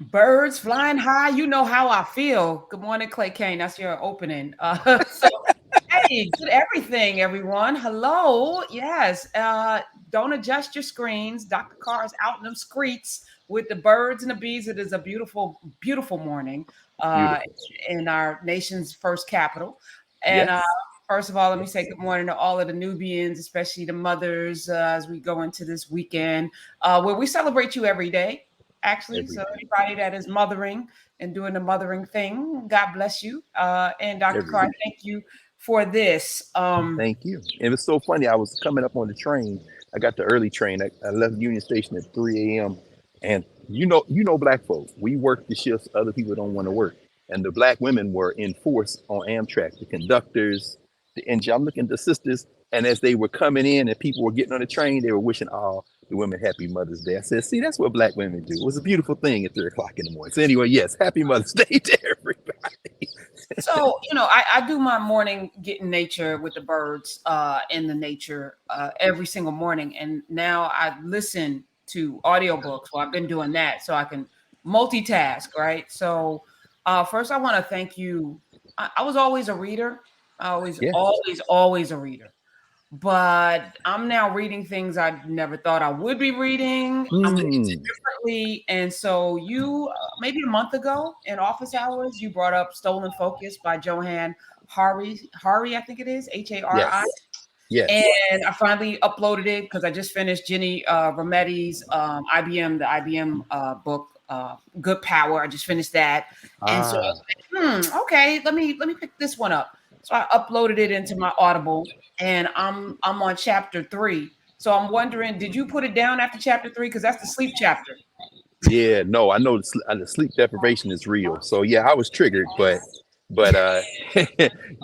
Birds flying high. You know how I feel. Good morning, Clay Kane. That's your opening. Hey, good everything, everyone. Hello. Yes. Don't adjust your screens. Dr. Carr is out in them streets with the birds and the bees. It is a beautiful, beautiful morning uh, Beautiful. in our nation's first capital. And Yes. first of all, let me say Yes. good morning to all of the Nubians, especially the mothers, as we go into this weekend where we celebrate you every day, actually. Every So, day. anybody that is mothering and doing the mothering thing, God bless you. And Dr. Every Carr, day. thank you for this. Thank you. And it's so funny. I was coming up on the train. I got the early train. I left Union Station at 3 a.m. And black folks. We work the shifts other people don't want to work. And the black women were in force on Amtrak. The conductors, the engine. I'm looking at the sisters. And as they were coming in and people were getting on the train, they were wishing all the women happy Mother's Day. I said, see, that's what black women do. It was a beautiful thing at 3 o'clock in the morning. So anyway, yes, happy Mother's Day to everybody. So, I do my morning get in nature with the birds in the nature every single morning. And now I listen to audiobooks. Well, I've been doing that so I can multitask, right? So, first, I want to thank you. I was always a reader. I always, Yes. always, always a reader. But I'm now reading things I never thought I would be reading. I'm reading it Mm, differently. And so you, maybe a month ago in office hours, you brought up Stolen Focus by Johan Hari, I think it is, Hari. yes. Yes. And I finally uploaded it because I just finished Jenny Rometty's the IBM book, Good Power. I just finished that. And so I Ah, was like, okay, let me pick this one up. So I uploaded it into my Audible, and I'm on chapter 3. So I'm wondering, did you put it down after chapter 3? Because that's the sleep chapter. yeah. No, I know the sleep deprivation is real. So yeah, I was triggered, but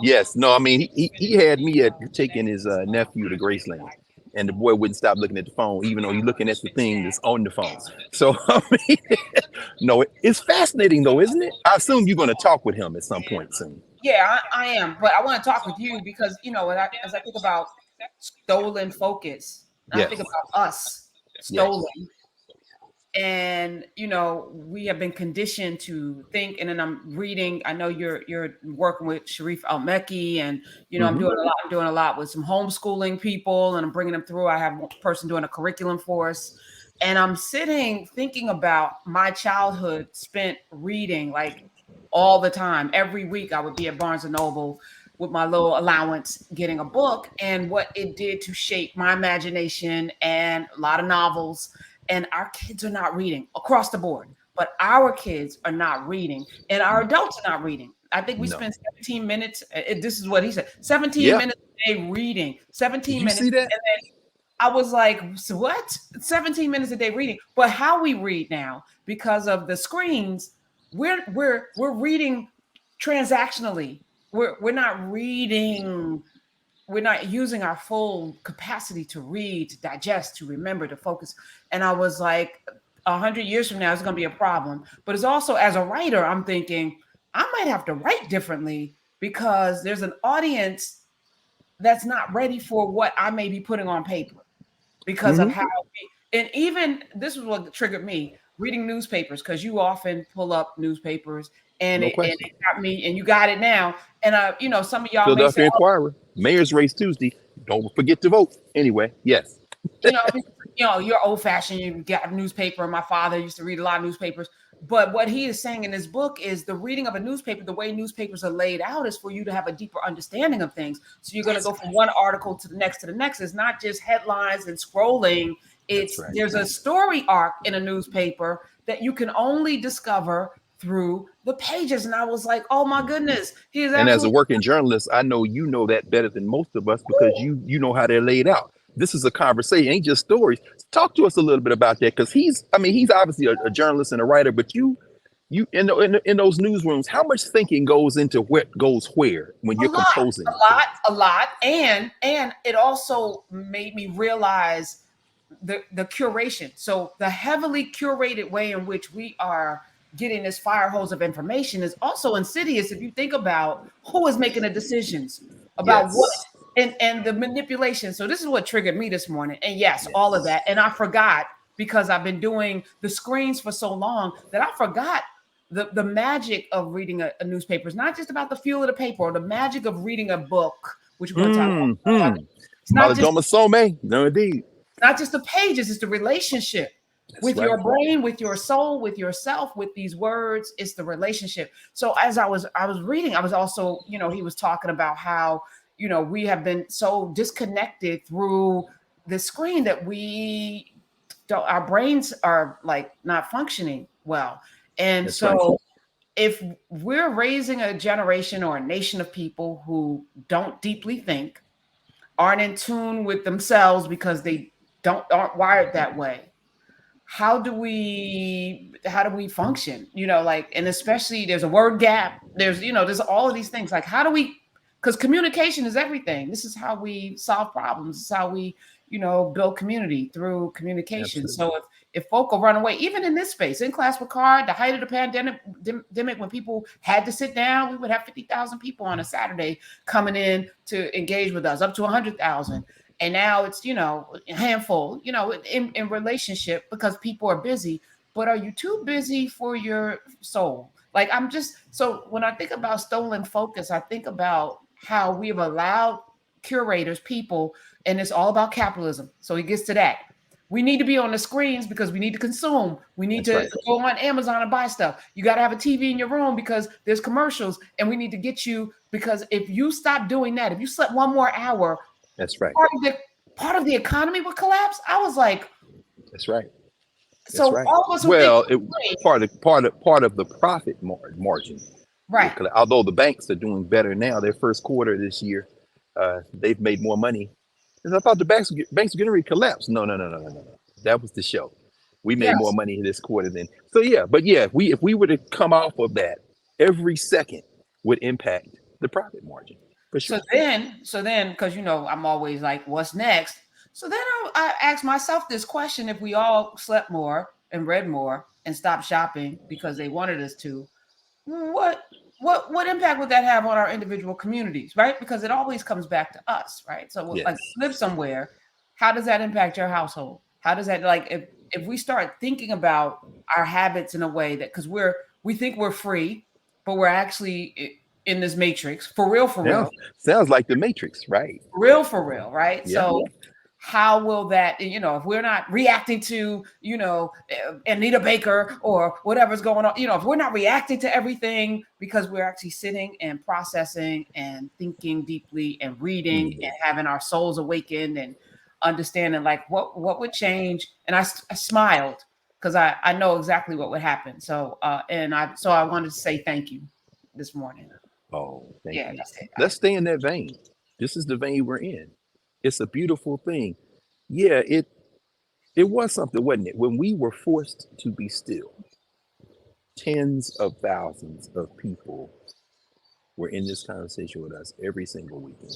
yes. No, I mean he had me at taking his nephew to Graceland, and the boy wouldn't stop looking at the phone, even though he's looking at the thing that's on the phone. So I mean, no, it's fascinating though, isn't it? I assume you're going to talk with him at some point soon. Yeah, I am, but I want to talk with you because as I think about stolen focus, and I think Yes. about us Yes. stolen, and we have been conditioned to think. And then I'm reading. I know you're working with Sharif Al-Mekki, and I'm Hmm. doing a lot. I'm doing a lot with some homeschooling people, and I'm bringing them through. I have one person doing a curriculum for us, and I'm sitting thinking about my childhood spent reading like all the time. Every week I would be at Barnes and Noble with my little allowance getting a book, and what it did to shape my imagination, and a lot of novels. And our kids are not reading across the board, but our kids are not reading, and our adults are not reading. I think we No. spend 17 minutes. This is what he said: 17 Yeah. minutes a day reading. Did 17 you minutes. see that? And then I was like, so what? 17 minutes a day reading. But how we read now, because of the screens, we're reading transactionally. We're not reading, we're not using our full capacity to read, to digest, to remember, to focus. And I was like, 100 years from now, it's going to be a problem. But it's also, as a writer, I'm thinking I might have to write differently because there's an audience that's not ready for what I may be putting on paper because of Hmm. how and even this is what triggered me reading newspapers, because you often pull up newspapers, and No it question. got me, and you got it now. And some of y'all may say, Philadelphia Inquirer, mayor's race Tuesday. Don't forget to vote. Anyway, yes. Because, you're old fashioned. You got a newspaper. My father used to read a lot of newspapers. But what he is saying in his book is the reading of a newspaper, the way newspapers are laid out, is for you to have a deeper understanding of things. So you're going to That's go from one article to the next to the next. It's not just headlines and scrolling. that's It's right. there's a story arc in a newspaper that you can only discover through the pages. And I was like, oh my goodness, he is And as a absolutely. working journalist, I know you know that better than most of us because you know how they're laid out. This is a conversation, ain't just stories. Talk to us a little bit about that because he's obviously a journalist and a writer, but you in those newsrooms, how much thinking goes into what goes where when A you're lot, composing a lot, things? a lot, and it also made me realize the curation. So the heavily curated way in which we are getting this fire hose of information is also insidious if you think about who is making the decisions about what Yes, and the manipulation. So this is what triggered me this morning. And yes, all of yes. that. And I forgot. because I've been doing the screens for so long that I forgot the magic of reading a newspaper. It's not just about the feel of the paper or the magic of reading a book, which we're going to talk about. It's not just No, indeed. not just the pages, it's the relationship with your brain, with your soul, with yourself, with these words. It's the relationship. So as I was reading, I was also, he was talking about how, we have been so disconnected through the screen that we don't, our brains are like not functioning well. And That's so right. if we're raising a generation or a nation of people who don't deeply think, aren't in tune with themselves because they aren't wired that way, how do we function, and especially there's a word gap, there's all of these things, like how do we, because communication is everything. This is how we solve problems. This is how we build community, through communication. Absolutely. So if folk will run away, even in this space, in class with Carr, the height of the pandemic, when people had to sit down, we would have 50,000 people on a Saturday coming in to engage with us, up to 100,000. And now it's, a handful, in relationship, because people are busy. But are you too busy for your soul? Like, so when I think about stolen focus, I think about how we've allowed curators, people, and it's all about capitalism. So he gets to that. We need to be on the screens because we need to consume. We need to go on Amazon and buy stuff. You got to have a TV in your room because there's commercials, and we need to get you, because if you stop doing that, if you slept one more hour, that's right. Part of the economy would collapse. I was like, that's right. That's so right. all of us, part of the profit margin, right? Although the banks are doing better now, their first quarter this year, they've made more money. And I thought the banks were getting ready to collapse. No. That was the show. We made more money this quarter than so. Yeah, but yeah, if we were to come off of that, every second would impact the profit margin. For sure. So then, because I'm always like, what's next? So then I asked myself this question: if we all slept more and read more and stopped shopping because they wanted us to, what impact would that have on our individual communities, right? Because it always comes back to us, right? So like, live somewhere, how does that impact your household? How does that, like, if we start thinking about our habits in a way that, because we think we're free, but we're actually in this matrix, for real. Sounds like the Matrix, right? For real, right? Yeah. So how will that, if we're not reacting to, Anita Baker or whatever's going on, if we're not reacting to everything because we're actually sitting and processing and thinking deeply and reading and having our souls awakened and understanding, like, what would change? And I smiled because I know exactly what would happen. So I wanted to say thank you this morning. Oh, thank you. That's it. Let's stay in that vein. This is the vein we're in. It's a beautiful thing. Yeah, it was something, wasn't it? When we were forced to be still, tens of thousands of people were in this conversation with us every single weekend.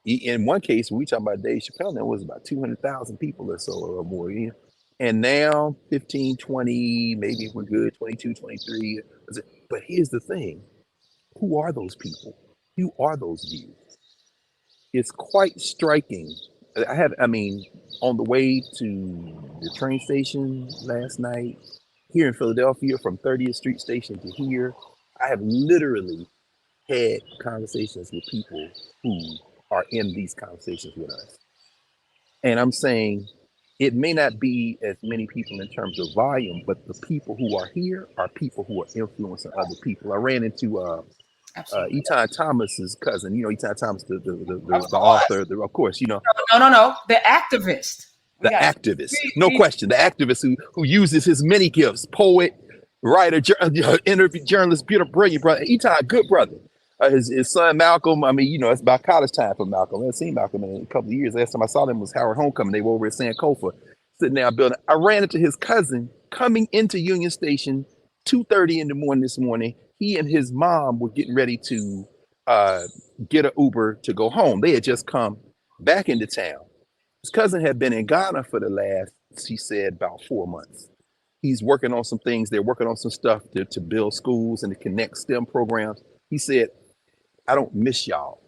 In one case, we talking about Dave Chappelle, there was about 200,000 people or so or more. And now 15, 20, maybe we're good, 22, 23. But here's the thing. Who are those people? Who are those views? It's quite striking. On the way to the train station last night here in Philadelphia, from 30th Street Station to here, I have literally had conversations with people who are in these conversations with us. And I'm saying it may not be as many people in terms of volume, but the people who are here are people who are influencing other people. I ran into Etan Thomas's cousin, Etan Thomas, the author, of course, No, the activist. No question, the activist who uses his many gifts, poet, writer, interview journalist, brilliant brother. Etan, good brother. His son Malcolm, it's about college time for Malcolm. I haven't seen Malcolm in a couple of years. Last time I saw them was Howard Homecoming. They were over at Sankofa, sitting there building. I ran into his cousin coming into Union Station 2:30 in the morning this morning. He and his mom were getting ready to get an Uber to go home. They had just come back into town. His cousin had been in Ghana for the last, she said, about 4 months. He's working on some things. They're working on some stuff to build schools and to connect STEM programs. He said, I don't miss y'all.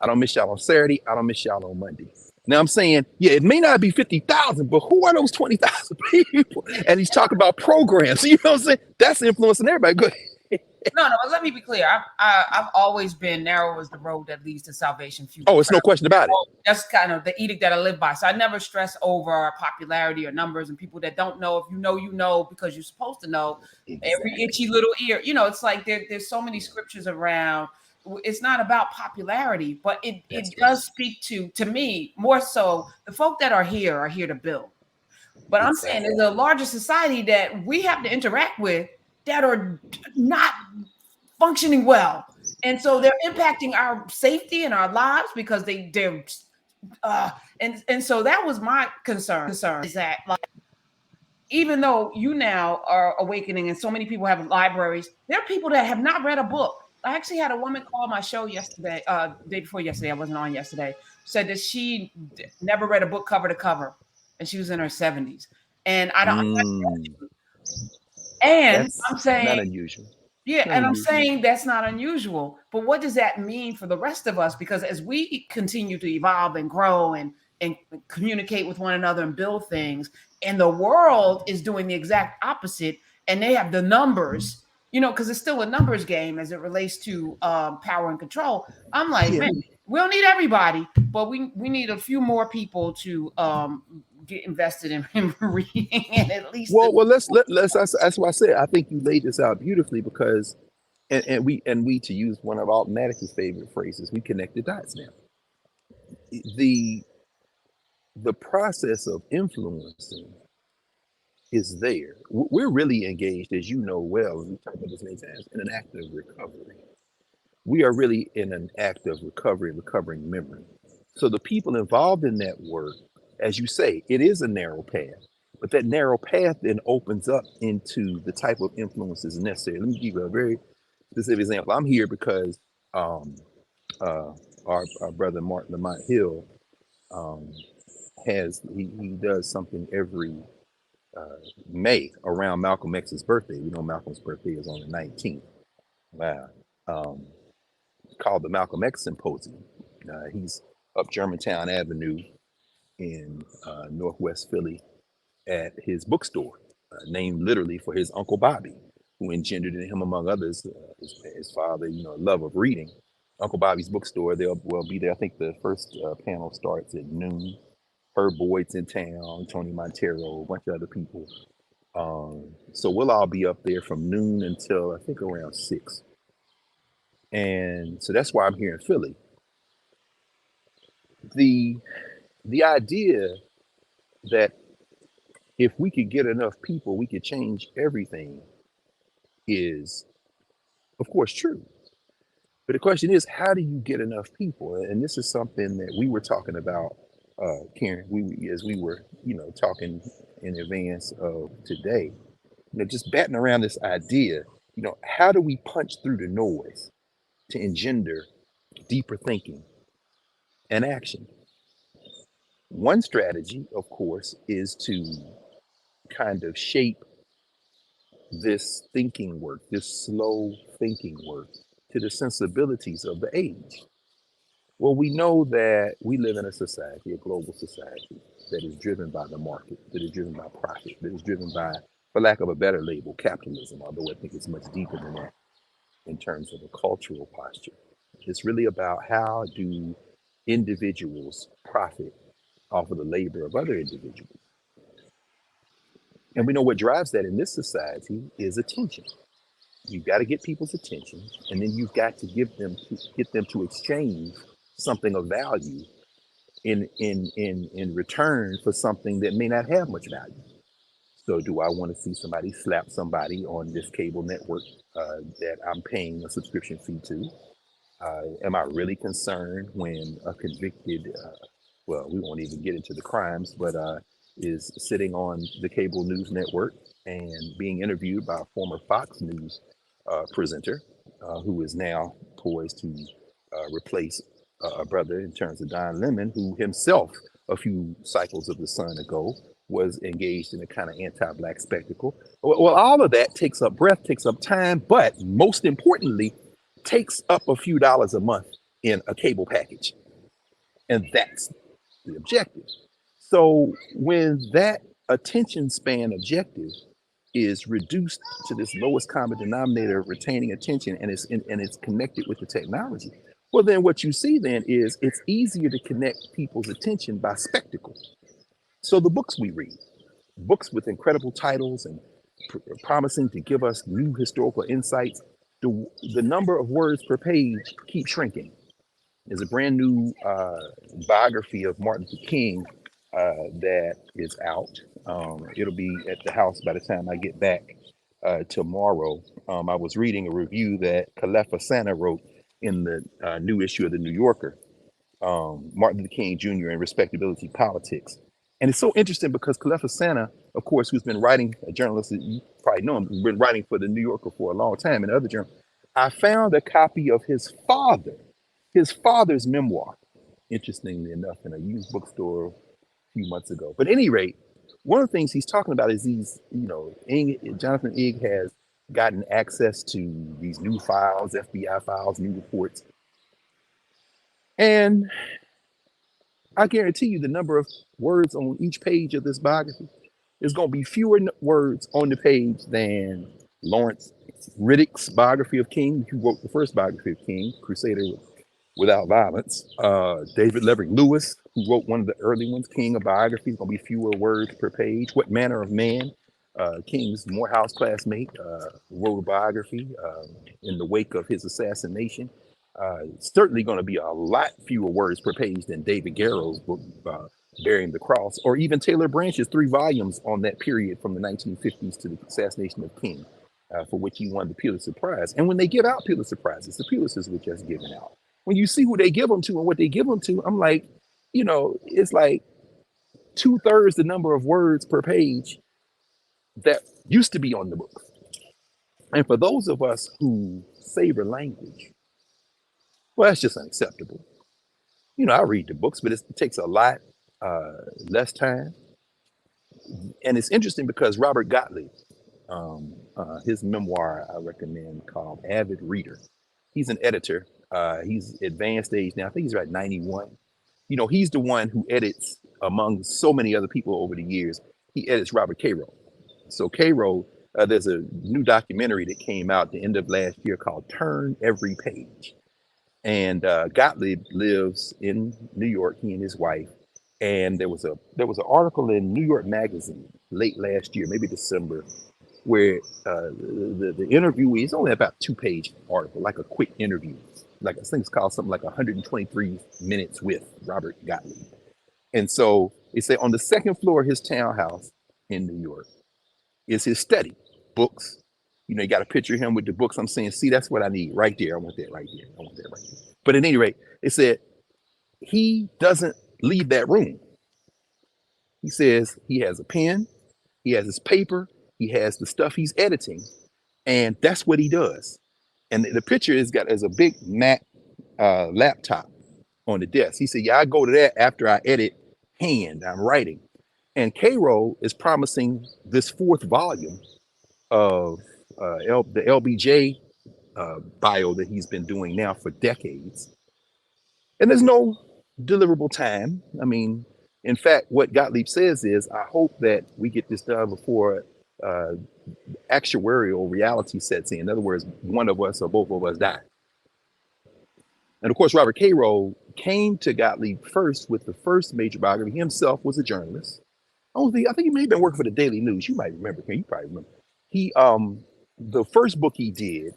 I don't miss y'all on Saturday. I don't miss y'all on Monday. Now I'm saying, yeah, it may not be 50,000, but who are those 20,000 people? And he's talking about programs. You know what I'm saying? That's influencing everybody. Good. No, but let me be clear. I've always been narrow is the road that leads to salvation. Few Oh, it's no question about it. That's kind of the edict that I live by. So I never stress over popularity or numbers and people that don't know. If you know because you're supposed to know. Exactly. Every itchy little ear. You know, it's like there's so many scriptures around. It's not about popularity, but it does speak to me more so the folk that are here to build. But I'm saying there's a larger society that we have to interact with that are not functioning well. And so they're impacting our safety and our lives because they're and so that was my concern is that, like, even though you now are awakening and so many people have libraries, there are people that have not read a book. I actually had a woman call my show yesterday, day before yesterday. I wasn't on yesterday. Said that she never read a book cover to cover, and she was in her 70s. And I don't. And that's I'm saying not unusual. Yeah, and I'm saying that's not unusual. But what does that mean for the rest of us? Because as we continue to evolve and grow and communicate with one another and build things, and the world is doing the exact opposite, and they have the numbers, you know, because it's still a numbers game as it relates to power and control. I'm like, man, we don't need everybody, but we need a few more people to get invested in reading and at least. Well, let's that's why I said I think you laid this out beautifully because, and we to use one of Automatic's favorite phrases, we connect the dots now. The process of influencing is there. We're really engaged, as you know well, and we talked about this many times, in an act of recovery. We are really in an act of recovery, recovering memory. So the people involved in that work, as you say, it is a narrow path, but that narrow path then opens up into the type of influences necessary. Let me give you a very specific example. I'm here because our brother Martin Lamont Hill he does something every May around Malcolm X's birthday. We know Malcolm's birthday is on the 19th. Wow. Called the Malcolm X Symposium. He's up Germantown Avenue in Northwest Philly at his bookstore, named literally for his Uncle Bobby, who engendered in him, among others, his father, you know, love of reading. Uncle Bobby's bookstore, they'll be there. I think the first panel starts at noon. Herb Boyd's in town, Tony Montero, a bunch of other people. So we'll all be up there from noon until I think around 6. And so that's why I'm here in Philly. The idea that if we could get enough people, we could change everything is, of course, true. But the question is, how do you get enough people? And this is something that we were talking about, Karen, as we were, you know, talking in advance of today, you know, just batting around this idea, you know, how do we punch through the noise to engender deeper thinking and action? One strategy, of course, is to kind of shape this thinking work, this slow thinking work, to the sensibilities of the age. Well, we know that we live in a society, a global society, that is driven by the market, that is driven by profit, that is driven by, for lack of a better label, capitalism, although I think it's much deeper than that in terms of a cultural posture. It's really about how do individuals profit off of the labor of other individuals. And we know what drives that in this society is attention. You've got to get people's attention, and then you've got to get them to exchange something of value in return for something that may not have much value. So do I want to see somebody slap somebody on this cable network that I'm paying a subscription fee to? Am I really concerned when a convicted, well, we won't even get into the crimes, but is sitting on the cable news network and being interviewed by a former Fox News presenter who is now poised to replace a brother in terms of Don Lemon, who himself a few cycles of the sun ago was engaged in a kind of anti-Black spectacle. Well, all of that takes up breath, takes up time, but most importantly, takes up a few dollars a month in a cable package. And that's the objective. So when that attention span objective is reduced to this lowest common denominator of retaining attention, and it's connected with the technology, well, then what you see then is it's easier to connect people's attention by spectacle. So the books we read, books with incredible titles and promising to give us new historical insights, the number of words per page keeps shrinking. There's a brand new biography of Martin Luther King that is out. It'll be at the house by the time I get back tomorrow. I was reading a review that Kalefa Santa wrote in the new issue of the New Yorker, Martin Luther King Jr. and Respectability Politics. And it's so interesting because Kalefa Santa, of course, who's been writing, a journalist that you probably know him, been writing for the New Yorker for a long time and other journals. I found a copy of his father's memoir, interestingly enough, in a used bookstore a few months ago. But at any rate, one of the things he's talking about is these, Jonathan Igg has gotten access to these new files, FBI files, new reports. And I guarantee you the number of words on each page of this biography is going to be fewer words on the page than Lawrence Riddick's biography of King, who wrote the first biography of King, Crusader Without Violence. David Levering Lewis, who wrote one of the early ones, King, a biography, is going to be fewer words per page. What Manner of Man, King's Morehouse classmate, wrote a biography in the wake of his assassination. Certainly going to be a lot fewer words per page than David Garrow's book, Bearing the Cross, or even Taylor Branch's 3 volumes on that period from the 1950s to the assassination of King, for which he won the Pulitzer Prize. And when they give out Pulitzer Prizes, the Pulitzers were just given out. When you see who they give them to and what they give them to, I'm like, it's like 2/3 the number of words per page that used to be on the book. And for those of us who savor language, well, that's just unacceptable. I read the books, but it takes a lot less time. And it's interesting because Robert Gottlieb, his memoir I recommend called Avid Reader. He's an editor. He's advanced age now. I think he's about 91. He's the one who edits, among so many other people over the years, he edits Robert Caro. So Caro, there's a new documentary that came out at the end of last year called Turn Every Page. And Gottlieb lives in New York, he and his wife. And there was an article in New York Magazine late last year, maybe December, where the interviewee, it's only about 2-page article, like a quick interview. Like I think it's called something like 123 minutes with Robert Gottlieb. And so they say on the second floor of his townhouse in New York is his study, books. You got a picture of him with the books. I'm saying, see, that's what I need right there. I want that right there. I want that right there. But at any rate, it said he doesn't leave that room. He says he has a pen, he has his paper, he has the stuff he's editing, and that's what he does. And the picture is a big Mac laptop on the desk. He said, yeah, I go to that after I edit hand, I'm writing. And Caro is promising this 4th volume of the LBJ bio that he's been doing now for decades. And there's no deliverable time. I mean, in fact, what Gottlieb says is, I hope that we get this done before actuarial reality sets in. In other words, one of us or both of us die. And of course, Robert Caro came to Gottlieb first with the first major biography. He himself was a journalist. I think he may have been working for the Daily News. You might remember. You probably remember. He, the first book he did,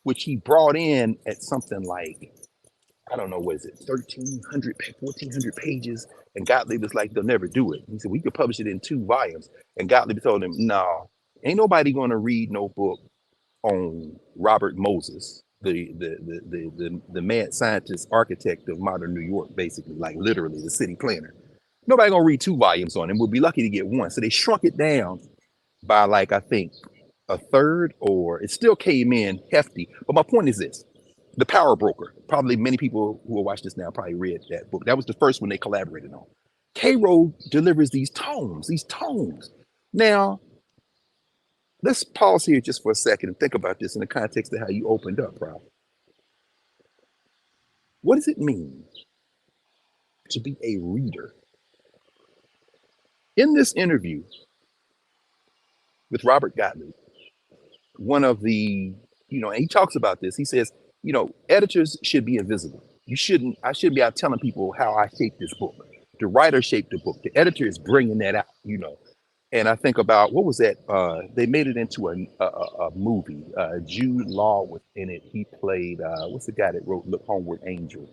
which he brought in at something like, I don't know, what is it, 1,400 pages. And Gottlieb was like, they'll never do it. He said, we could publish it in 2 volumes. And Gottlieb told him, no, ain't nobody going to read no book on Robert Moses, the mad scientist architect of modern New York, basically, like literally the city planner. Nobody going to read 2 volumes on him. We'll be lucky to get 1. So they shrunk it down by like, I think, 1/3, or it still came in hefty. But my point is this. The Power Broker, probably many people who will watch this now probably read that book. That was the first one they collaborated on. Caro delivers these tomes. Now, let's pause here just for a second and think about this in the context of how you opened up, Rob. What does it mean to be a reader. In this interview with Robert Gottlieb, one of the, and he talks about this. He says, editors should be invisible. I shouldn't be out telling people how I shaped this book. The writer shaped the book. The editor is bringing that out. And I think about, what was that? They made it into a movie. Jude Law was in it. He played, what's the guy that wrote Look Homeward Angel?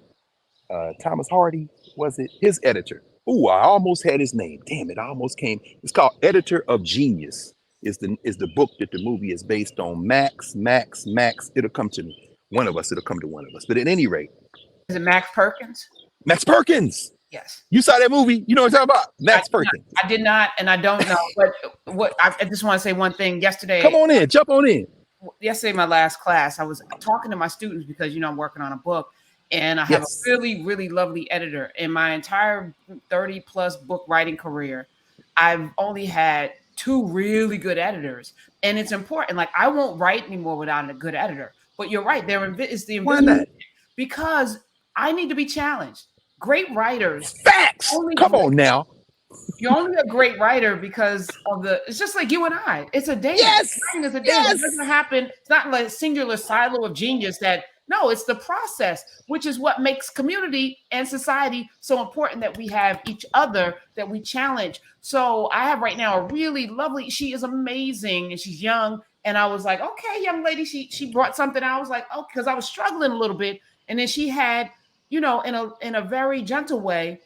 Thomas Hardy, was it? His editor. Ooh, I almost had his name. Damn it, I almost came. It's called Editor of Genius. Is the book that the movie is based on. Max. It'll come to me. One of us, it'll come to one of us. But at any rate. Is it Max Perkins? Max Perkins. Yes. You saw that movie? You know what I'm talking about? Max Perkins. I did not, and I don't know. But I just want to say one thing. Yesterday. Come on in. Jump on in. Yesterday, my last class, I was talking to my students because, I'm working on a book. And I have a really, really lovely editor. In my entire 30 plus book writing career, I've only had 2 really good editors. And it's important. Like, I won't write anymore without a good editor. But you're right. It's the invisibility. Because I need to be challenged. Great writers. Facts. Come on now. You're only a great writer because of it's just like you and I. It's a dance. Yes. It's a dance. It doesn't happen. It's not like a singular silo of genius no, it's the process, which is what makes community and society so important, that we have each other, that we challenge. So I have right now a really lovely, she is amazing and she's young. And I was like, okay, young lady, she brought something. I was like, oh, because I was struggling a little bit. And then she had, in a very gentle way,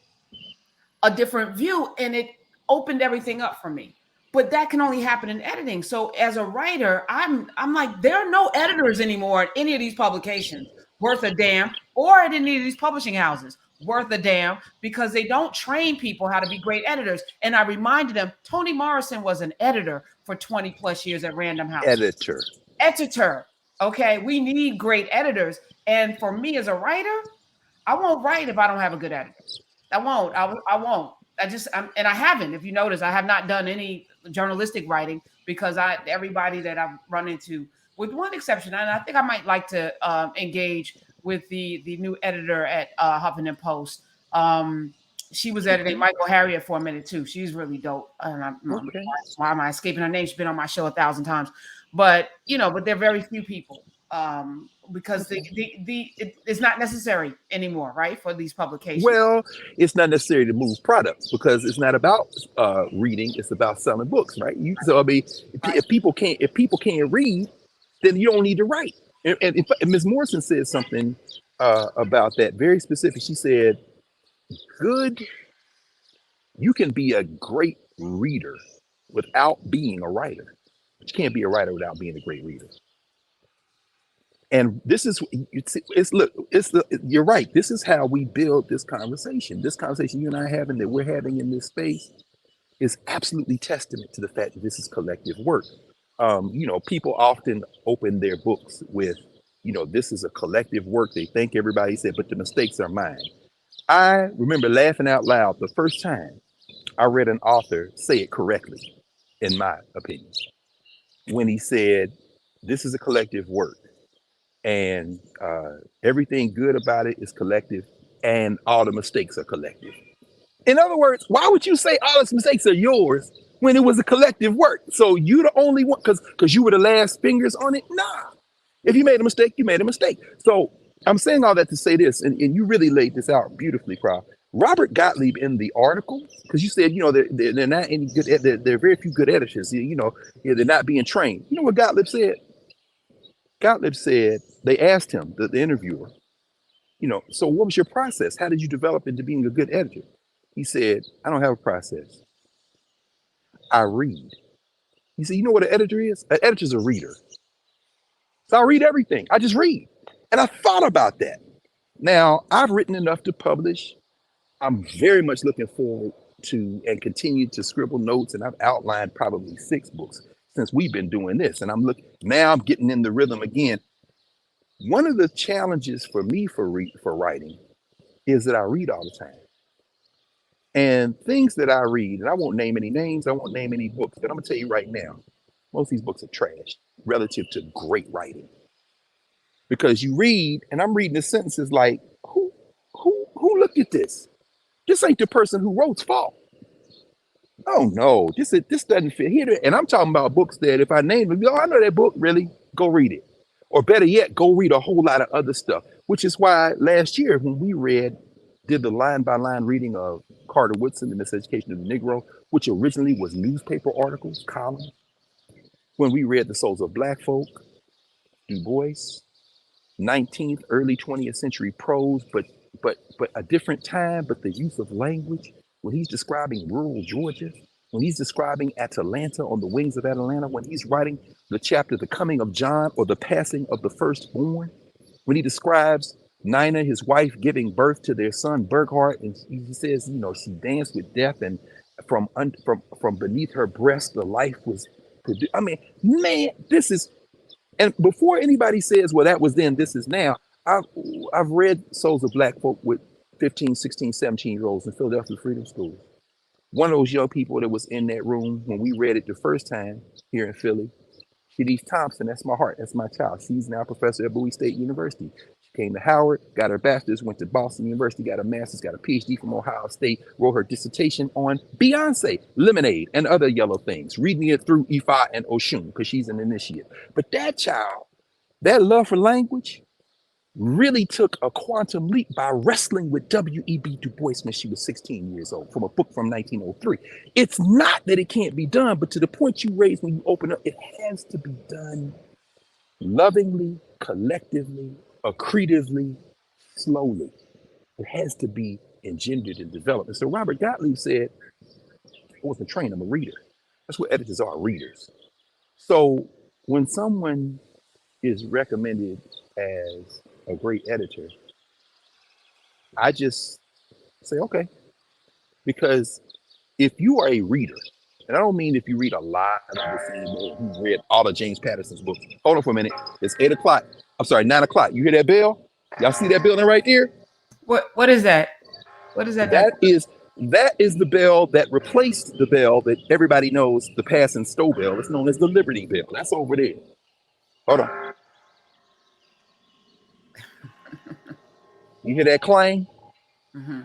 a different view, and it opened everything up for me. But that can only happen in editing. So as a writer, I'm like, there are no editors anymore at any of these publications worth a damn, or at any of these publishing houses worth a damn, because they don't train people how to be great editors. And I reminded them, Toni Morrison was an editor for 20 plus years at Random House. Editor. Okay, we need great editors. And for me as a writer, I won't write if I don't have a good editor. I won't. And I haven't. If you notice, I have not done any journalistic writing because everybody that I've run into, with one exception, and I think I might like to engage with the new editor at Huffington Post. She was editing Michael Harriet for a minute too. She's really dope. And why am I escaping her name? She's been on my show 1,000 times. But but there are very few people because it's not necessary anymore, right, for these publications. Well, it's not necessary to move products because it's not about reading; it's about selling books, right? So I mean, if people can't read, then you don't need to write. And Ms. Morrison said something about that very specific. She said, you can be a great reader without being a writer. But you can't be a writer without being a great reader. And this is, you're right. This is how we build this conversation. This conversation you and I having, that we're having in this space, is absolutely testament to the fact that this is collective work. People often open their books with, this is a collective work. They think everybody said, but the mistakes are mine. I remember laughing out loud the first time I read an author say it correctly, in my opinion, when he said, this is a collective work. And everything good about it is collective, and all the mistakes are collective. In other words, why would you say all the mistakes are yours when it was a collective work? So you the only one, because you were the last fingers on it? Nah. If you made a mistake, you made a mistake. So I'm saying all that to say this, and you really laid this out beautifully, Carr. Robert Gottlieb in the article, because you said, they're not any good, there are very few good editors, they're not being trained. You know what Gottlieb said? Gottlieb said, they asked him, the interviewer, so what was your process? How did you develop into being a good editor? He said, I don't have a process. I read. He said, you know what an editor is? An editor's a reader. So I read everything. I just read. And I thought about that. Now, I've written enough to publish. I'm very much looking forward to and continue to scribble notes. And I've outlined probably 6 books since we've been doing this. And now I'm getting in the rhythm again. One of the challenges for me for writing is that I read all the time. And things that I read, and I won't name any names, I won't name any books, but I'm gonna tell you right now, most of these books are trash relative to great writing. Because you read, and I'm reading the sentences like, who looked at this? This ain't the person who wrote's fault. Oh no, this doesn't fit here. And I'm talking about books that if I name them, I know that book. Really, go read it. Or better yet, go read a whole lot of other stuff. Which is why last year when we did the line by line reading of Carter Woodson, The Miseducation of the Negro, which originally was newspaper articles, columns. When we read The Souls of Black Folk, Du Bois, 19th, early 20th century prose, but a different time, but the use of language. When he's describing rural Georgia, when he's describing Atalanta on the wings of Atalanta, when he's writing the chapter, The Coming of John or the Passing of the Firstborn, when he describes Nina, his wife, giving birth to their son Burghardt, and he says, she danced with death, and from beneath her breast, the life was produced. I mean, man, this is. And before anybody says, well, that was then, this is now, I've read Souls of Black Folk with 15, 16, 17-year-olds in Philadelphia Freedom School. One of those young people that was in that room when we read it the first time here in Philly, Shanice Thompson, that's my heart, that's my child. She's now a professor at Bowie State University. She came to Howard, got her bachelor's, went to Boston University, got a master's, got a PhD from Ohio State, wrote her dissertation on Beyonce, Lemonade, and other yellow things, reading it through Ifa and Oshun, because she's an initiate. But that child, that love for language, really took a quantum leap by wrestling with W.E.B. Du Bois when she was 16 years old from a book from 1903. It's not that it can't be done, but to the point you raised when you open up, it has to be done lovingly, collectively, accretively, slowly. It has to be engendered and developed. And so Robert Gottlieb said, I wasn't trained, I'm a reader. That's what editors are, readers. So when someone is recommended as a great editor, I just say, okay. Because if you are a reader, and I don't mean if you read a lot of the same or who read all of James Patterson's books. Hold on for a minute. It's 8 o'clock. I'm sorry, 9 o'clock. You hear that bell? Y'all see that building right there? What is that? What is that? That is the bell that replaced the bell that everybody knows, the Pass and Stow bell. It's known as the Liberty Bell. That's over there. Hold on. You hear that clang? Mm-hmm.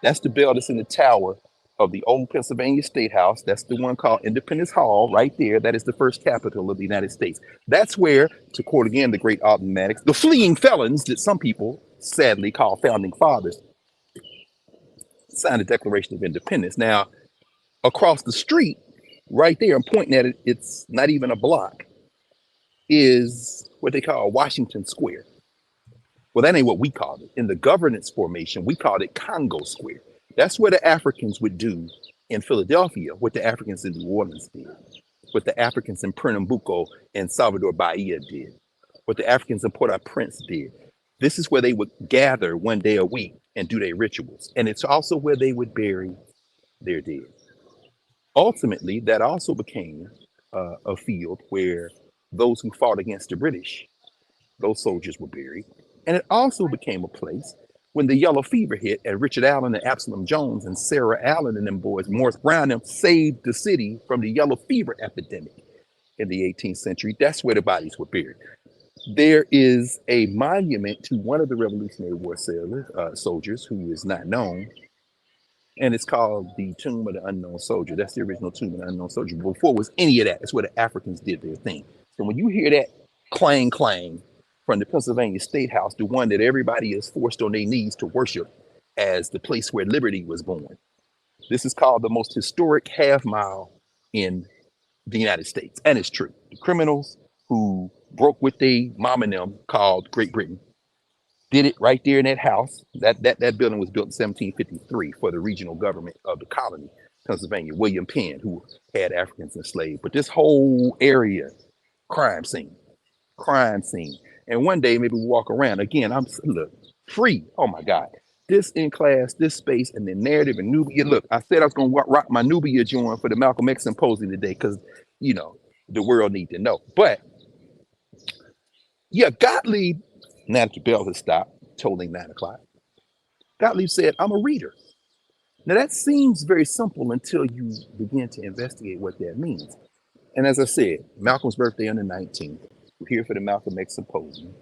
That's the bell that's in the tower of the old Pennsylvania State House. That's the one called Independence Hall right there. That is the first capital of the United States. That's where, to quote again the great Alton Maddox, the fleeing felons that some people sadly call founding fathers signed the Declaration of Independence. Now, across the street, right there, I'm pointing at it, it's not even a block, is what they call Washington Square. Well, that ain't what we called it. In the governance formation, we called it Congo Square. That's where the Africans would do in Philadelphia what the Africans in New Orleans did, what the Africans in Pernambuco and Salvador Bahia did, what the Africans in Port-au-Prince did. This is where they would gather one day a week and do their rituals. And it's also where they would bury their dead. Ultimately, that also became a field where those who fought against the British, those soldiers were buried. And it also became a place when the yellow fever hit and Richard Allen and Absalom Jones and Sarah Allen and them boys, Morris Brown, them saved the city from the yellow fever epidemic in the 18th century. That's where the bodies were buried. There is a monument to one of the Revolutionary War soldiers who is not known, and it's called the Tomb of the Unknown Soldier. That's the original Tomb of the Unknown Soldier. Before it was any of that, it's where the Africans did their thing. So when you hear that clang, clang, from the Pennsylvania State House, the one that everybody is forced on their knees to worship as the place where liberty was born. This is called the most historic half mile in the United States. And it's true. The criminals who broke with their mom and them called Great Britain did it right there in that house. That building was built in 1753 for the regional government of the colony, Pennsylvania, William Penn, who had Africans enslaved. But this whole area, crime scene. And one day, maybe we walk around again. Look, free. Oh my God. This in class, this space, and the narrative and Nubia. Look, I said I was going to rock my Nubia joint for the Malcolm X Symposium today because, the world need to know. But yeah, Gottlieb, now that the bell has stopped, tolling 9 o'clock, Gottlieb said, I'm a reader. Now that seems very simple until you begin to investigate what that means. And as I said, Malcolm's birthday on the 19th. We're here for the Malcolm X Symposium.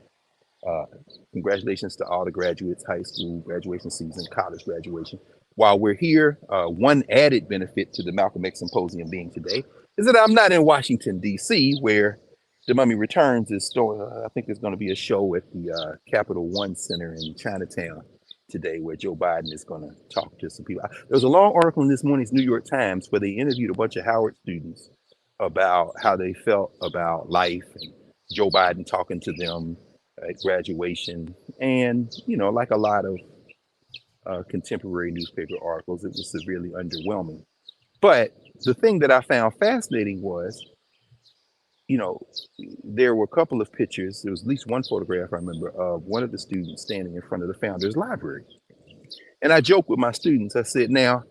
Congratulations to all the graduates, high school graduation season, college graduation. while we're here, one added benefit to the Malcolm X Symposium being today is that I'm not in Washington, D.C., where The Mummy Returns is I think there's going to be a show at the Capital One Center in Chinatown today where Joe Biden is going to talk to some people. There was a long article in this morning's New York Times where they interviewed a bunch of Howard students about how they felt about life and Joe Biden talking to them at graduation. And, you know, like a lot of contemporary newspaper articles, it was severely underwhelming. But the thing that I found fascinating was, you know, there were a couple of pictures. There was at least one photograph I remember of one of the students standing in front of the Founders Library. And I joked with my students. I said, now,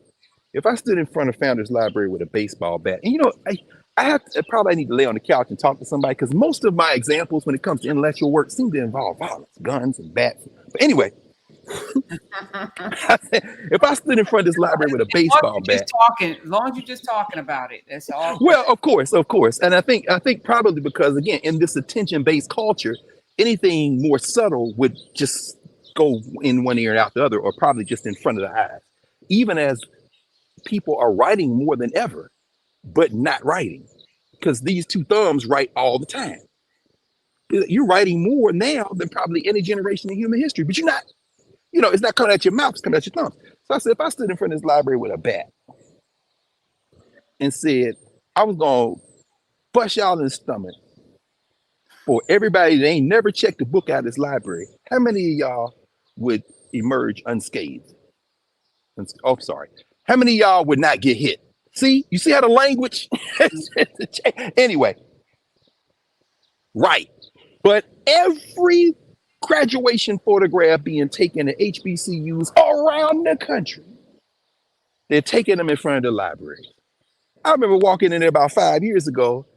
if I stood in front of Founders Library with a baseball bat, and you know, I need to lay on the couch and talk to somebody because most of my examples when it comes to intellectual work seem to involve violence, guns and bats. But anyway, if I stood in front of this library with a baseball bat, as long as you're just talking about it, that's all. Well, of course, and I think probably because again, in this attention-based culture, anything more subtle would just go in one ear and out the other, or probably just in front of the eyes. Even as people are writing more than ever, but not writing, because these two thumbs write all the time. You're writing more now than probably any generation in human history, but you're not. You know, it's not coming at your mouth, it's coming at your thumbs. So I said, if I stood in front of this library with a bat and said, I was going to bust y'all in the stomach for everybody that ain't never checked a book out of this library, how many of y'all would emerge unscathed? Oh, sorry. How many of y'all would not get hit? See, you see how the language? Anyway, right. But every graduation photograph being taken at HBCUs around the country, they're taking them in front of the library. I remember walking in there about 5 years ago,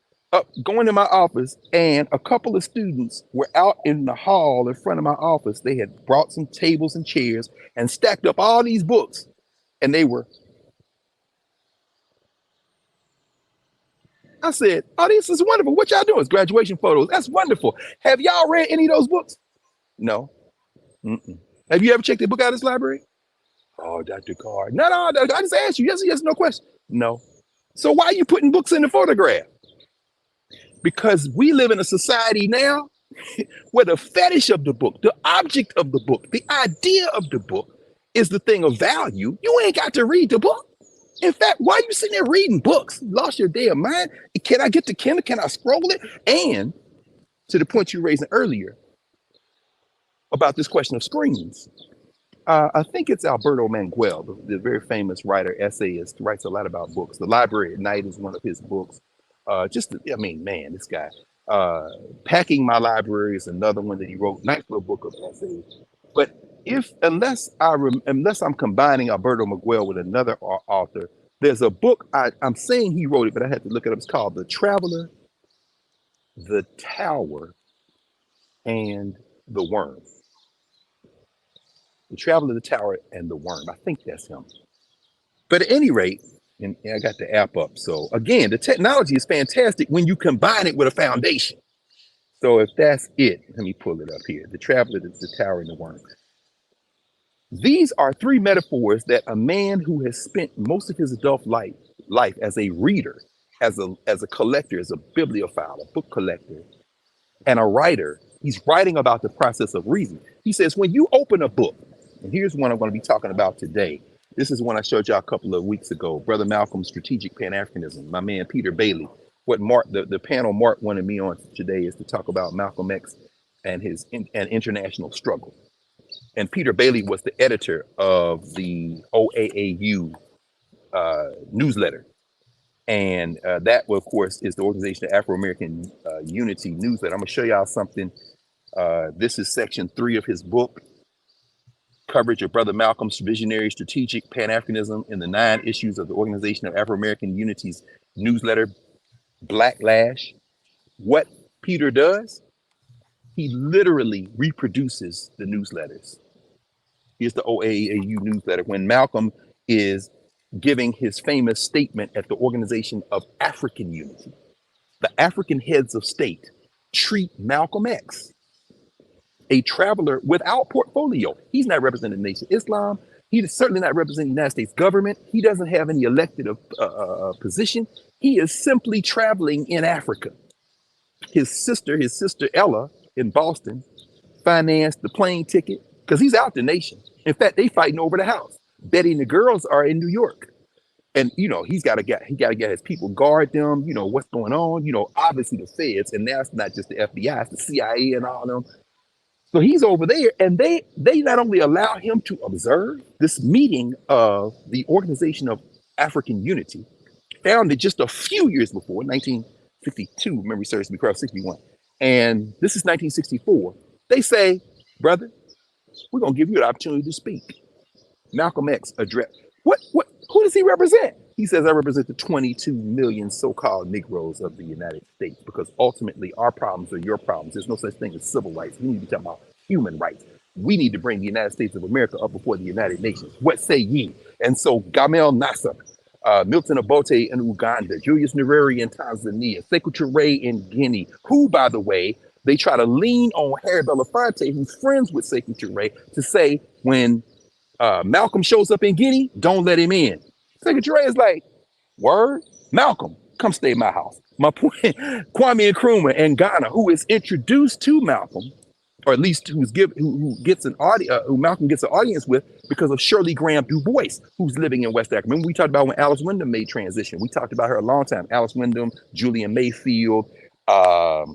going to my office, and a couple of students were out in the hall in front of my office. They had brought some tables and chairs and stacked up all these books, and they were. I said, oh, this is wonderful. What y'all doing? It's graduation photos. That's wonderful. Have y'all read any of those books? No. Mm-mm. Have you ever checked the book out of this library? Oh, Dr. Carr. No, I just asked you. Yes, no question. No. So why are you putting books in the photograph? Because we live in a society now where the fetish of the book, the object of the book, the idea of the book is the thing of value. You ain't got to read the book. In fact, why are you sitting there reading books? You lost your damn mind. Can I get to Kindle? Can I scroll it? And to the point you raised earlier about this question of screens, I think it's Alberto Manguel, the very famous writer, essayist, writes a lot about books. The Library at Night is one of his books. This guy. Packing My Library is another one that he wrote. Nice little book of essays. But unless I'm combining Alberto Manguel with another author, there's a book I'm saying he wrote it, but I had to look it up. It's called The Traveler, the Tower, and the Worm. The Traveler, the Tower, and the Worm. I think that's him. But at any rate, and I got the app up. So again, the technology is fantastic when you combine it with a foundation. So if that's it, let me pull it up here. The Traveler, the Tower, and the Worm. These are three metaphors that a man who has spent most of his adult life as a reader, as a collector, as a bibliophile, a book collector, and a writer, he's writing about the process of reason. He says, when you open a book, and here's one I'm going to be talking about today. This is one I showed y'all a couple of weeks ago, Brother Malcolm's Strategic Pan-Africanism, my man Peter Bailey. What the panel Mark wanted me on today is to talk about Malcolm X and his international struggle. And Peter Bailey was the editor of the OAAU newsletter. And that, of course, is the Organization of Afro-American Unity newsletter. I'm going to show y'all something. This is section 3 of his book, coverage of Brother Malcolm's visionary strategic Pan-Africanism in the 9 issues of the Organization of Afro-American Unity's newsletter, Black Lash. What Peter does, he literally reproduces the newsletters. Here's the OAAU newsletter when Malcolm is giving his famous statement at the Organization of African Unity. The African heads of state treat Malcolm X, a traveler without portfolio. He's not representing the Nation of Islam. He is certainly not representing the United States government. He doesn't have any elected position. He is simply traveling in Africa. His sister Ella in Boston, financed the plane ticket because he's out the nation. In fact, they fighting over the house. Betty and the girls are in New York. And he got to get his people guard them. What's going on. Obviously the feds, and now it's not just the FBI, it's the CIA and all of them. So he's over there, and they not only allow him to observe this meeting of the Organization of African Unity, founded just a few years before, 1952, memory serves me correct, 61, and this is 1964. They say, brother, we're gonna give you an opportunity to speak. Malcolm X address who does he represent? He says, I represent the 22 million so-called Negroes of the United States, because ultimately our problems are your problems. There's no such thing as civil rights. We need to talk about human rights. We need to bring the United States of America up before the United Nations. What say ye? And so Gamal Nasser, Milton Obote in Uganda, Julius Nyerere in Tanzania, Sekou Touré in Guinea, who, by the way, they try to lean on Harry Belafonte, who's friends with Sekou Touré, to say when Malcolm shows up in Guinea, don't let him in. Sekou Touré is like, word? Malcolm, come stay at my house. My point, Kwame Nkrumah in Ghana, who is introduced to Malcolm, or at least who gets an audience, who Malcolm gets an audience with because of Shirley Graham Du Bois, who's living in West Africa. Remember we talked about when Alice Wyndham made transition. We talked about her a long time. Alice Wyndham, Julian Mayfield, Maya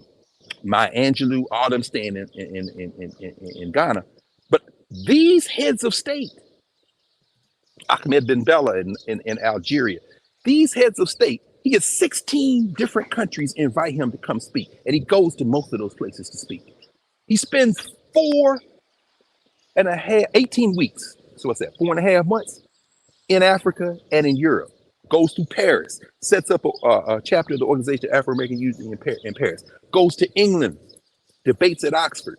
Angelou, all them staying in Ghana. But these heads of state, Ahmed Ben Bella in Algeria, these heads of state, he gets 16 different countries invite him to come speak, and he goes to most of those places to speak. He spends 18 weeks, so what's that, 4.5 months in Africa and in Europe, goes to Paris, sets up a chapter of the Organization of Afro-American Unity in Paris, goes to England, debates at Oxford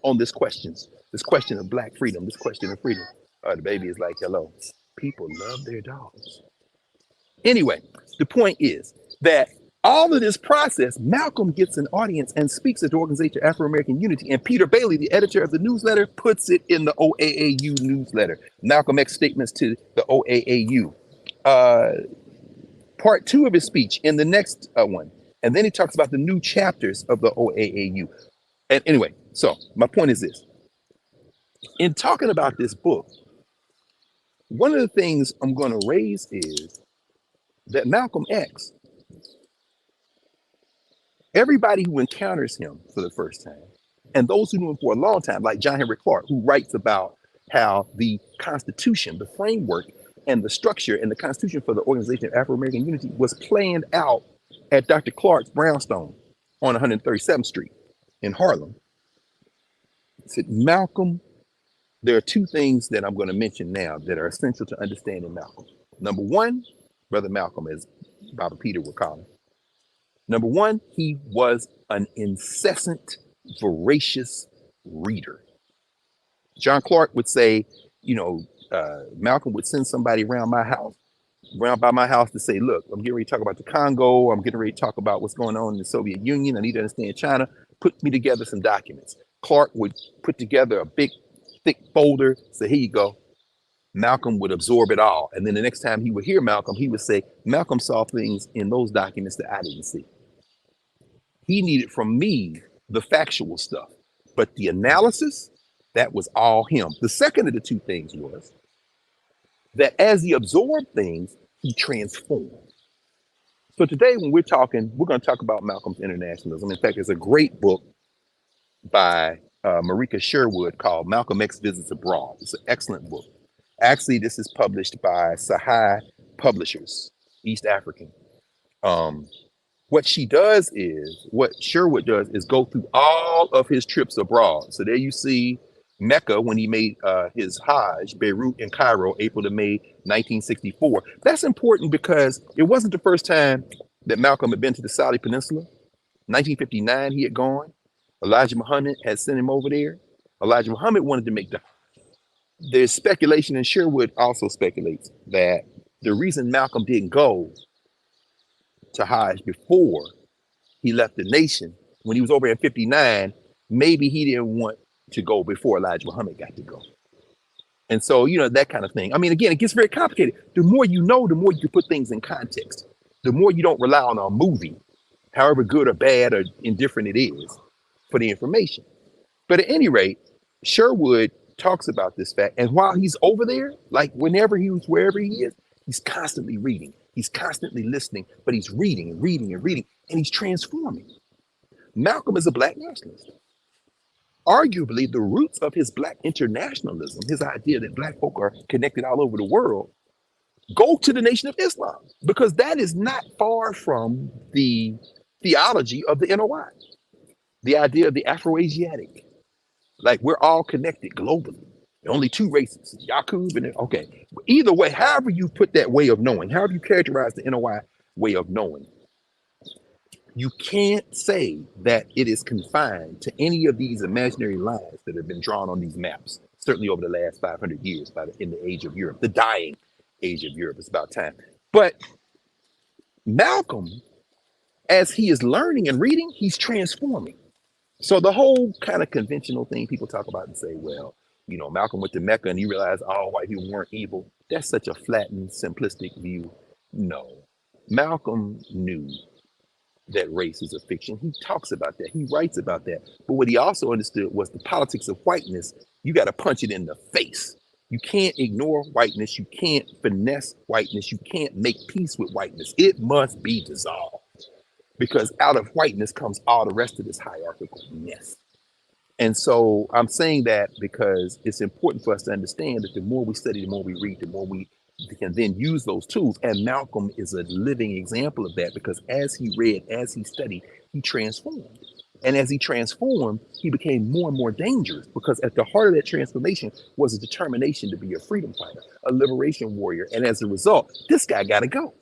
on this question of Black freedom, this question of freedom. The baby is like, hello, people love their dogs. Anyway, the point is that all of this process, Malcolm gets an audience and speaks at the Organization of Afro-American Unity, and Peter Bailey, the editor of the newsletter, puts it in the OAAU newsletter. Malcolm X statements to the OAAU. Part 2 of his speech in the next one. And then he talks about the new chapters of the OAAU. And anyway, so my point is this. In talking about this book, one of the things I'm going to raise is that Malcolm X, everybody who encounters him for the first time, and those who knew him for a long time, like John Henry Clark, who writes about how the Constitution, the framework, and the structure and the Constitution for the Organization of Afro-American Unity was planned out at Dr. Clark's brownstone on 137th Street in Harlem. He said, Malcolm, there are two things that I'm going to mention now that are essential to understanding Malcolm. Number one, Brother Malcolm, as Baba Peter would call him. Number one, he was an incessant, voracious reader. John Clark would say, Malcolm would send somebody around by my house to say, look, I'm getting ready to talk about the Congo. I'm getting ready to talk about what's going on in the Soviet Union. I need to understand China. Put me together some documents. Clark would put together a big, thick folder. Say, here you go. Malcolm would absorb it all. And then the next time he would hear Malcolm, he would say, Malcolm saw things in those documents that I didn't see. He needed from me the factual stuff, but the analysis, that was all him. The second of the two things was that as he absorbed things, he transformed. So today when we're going to talk about Malcolm's internationalism. In fact, there's a great book by Marika Sherwood called Malcolm X Visits Abroad. It's an excellent book. Actually, this is published by Sahai Publishers, East African. What Sherwood does is go through all of his trips abroad. So there you see Mecca when he made his Hajj, Beirut and Cairo, April to May 1964. That's important because it wasn't the first time that Malcolm had been to the Saudi Peninsula. 1959, he had gone. Elijah Muhammad had sent him over there. Elijah Muhammad wanted to make the Hajj. There's speculation, and Sherwood also speculates that the reason Malcolm didn't go to Hajj before he left the nation, when he was over in 59, maybe he didn't want to go before Elijah Muhammad got to go. And so, that kind of thing. I mean, again, it gets very complicated. The more you know, the more you can put things in context. The more you don't rely on a movie, however good or bad or indifferent it is, for the information. But at any rate, Sherwood talks about this fact. And while he's over there, like wherever he is, he's constantly reading. He's constantly listening, but he's reading and reading and reading, and he's transforming. Malcolm is a Black nationalist. Arguably, the roots of his Black internationalism, his idea that Black folk are connected all over the world, go to the Nation of Islam, because that is not far from the theology of the NOI, the idea of the Afro-Asiatic. Like, we're all connected globally. There are only two races, Yakub and okay. Either way, however you put that way of knowing, however you characterize the NOI way of knowing, you can't say that it is confined to any of these imaginary lines that have been drawn on these maps, certainly over the last 500 years in the age of Europe, the dying age of Europe. It's about time. But Malcolm, as he is learning and reading, he's transforming. So the whole kind of conventional thing people talk about and say, well, Malcolm went to Mecca and he realized all white people weren't evil. That's such a flattened, simplistic view. No, Malcolm knew that race is a fiction. He talks about that. He writes about that. But what he also understood was the politics of whiteness. You got to punch it in the face. You can't ignore whiteness. You can't finesse whiteness. You can't make peace with whiteness. It must be dissolved, because out of whiteness comes all the rest of this hierarchical mess. And so I'm saying that because it's important for us to understand that the more we study, the more we read, the more we can then use those tools. And Malcolm is a living example of that, because as he read, as he studied, he transformed. And as he transformed, he became more and more dangerous, because at the heart of that transformation was a determination to be a freedom fighter, a liberation warrior. And as a result, this guy got to go.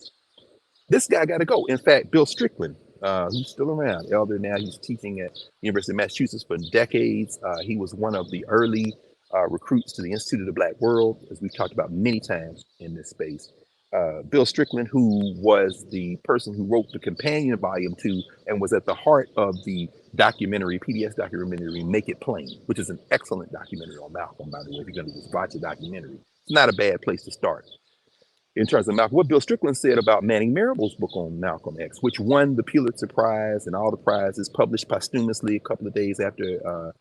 This guy got to go. In fact, Bill Strickland, who's still around, elder now, he's teaching at University of Massachusetts for decades. He was one of the early recruits to the Institute of the Black World, as we've talked about many times in this space. Bill Strickland, who was the person who wrote the companion volume to and was at the heart of the documentary, PBS documentary, Make It Plain, which is an excellent documentary on Malcolm, by the way. If you're going to just watch a documentary, it's not a bad place to start. In terms of Malcolm, what Bill Strickland said about Manning Marable's book on Malcolm X, which won the Pulitzer Prize and all the prizes, published posthumously a couple of days after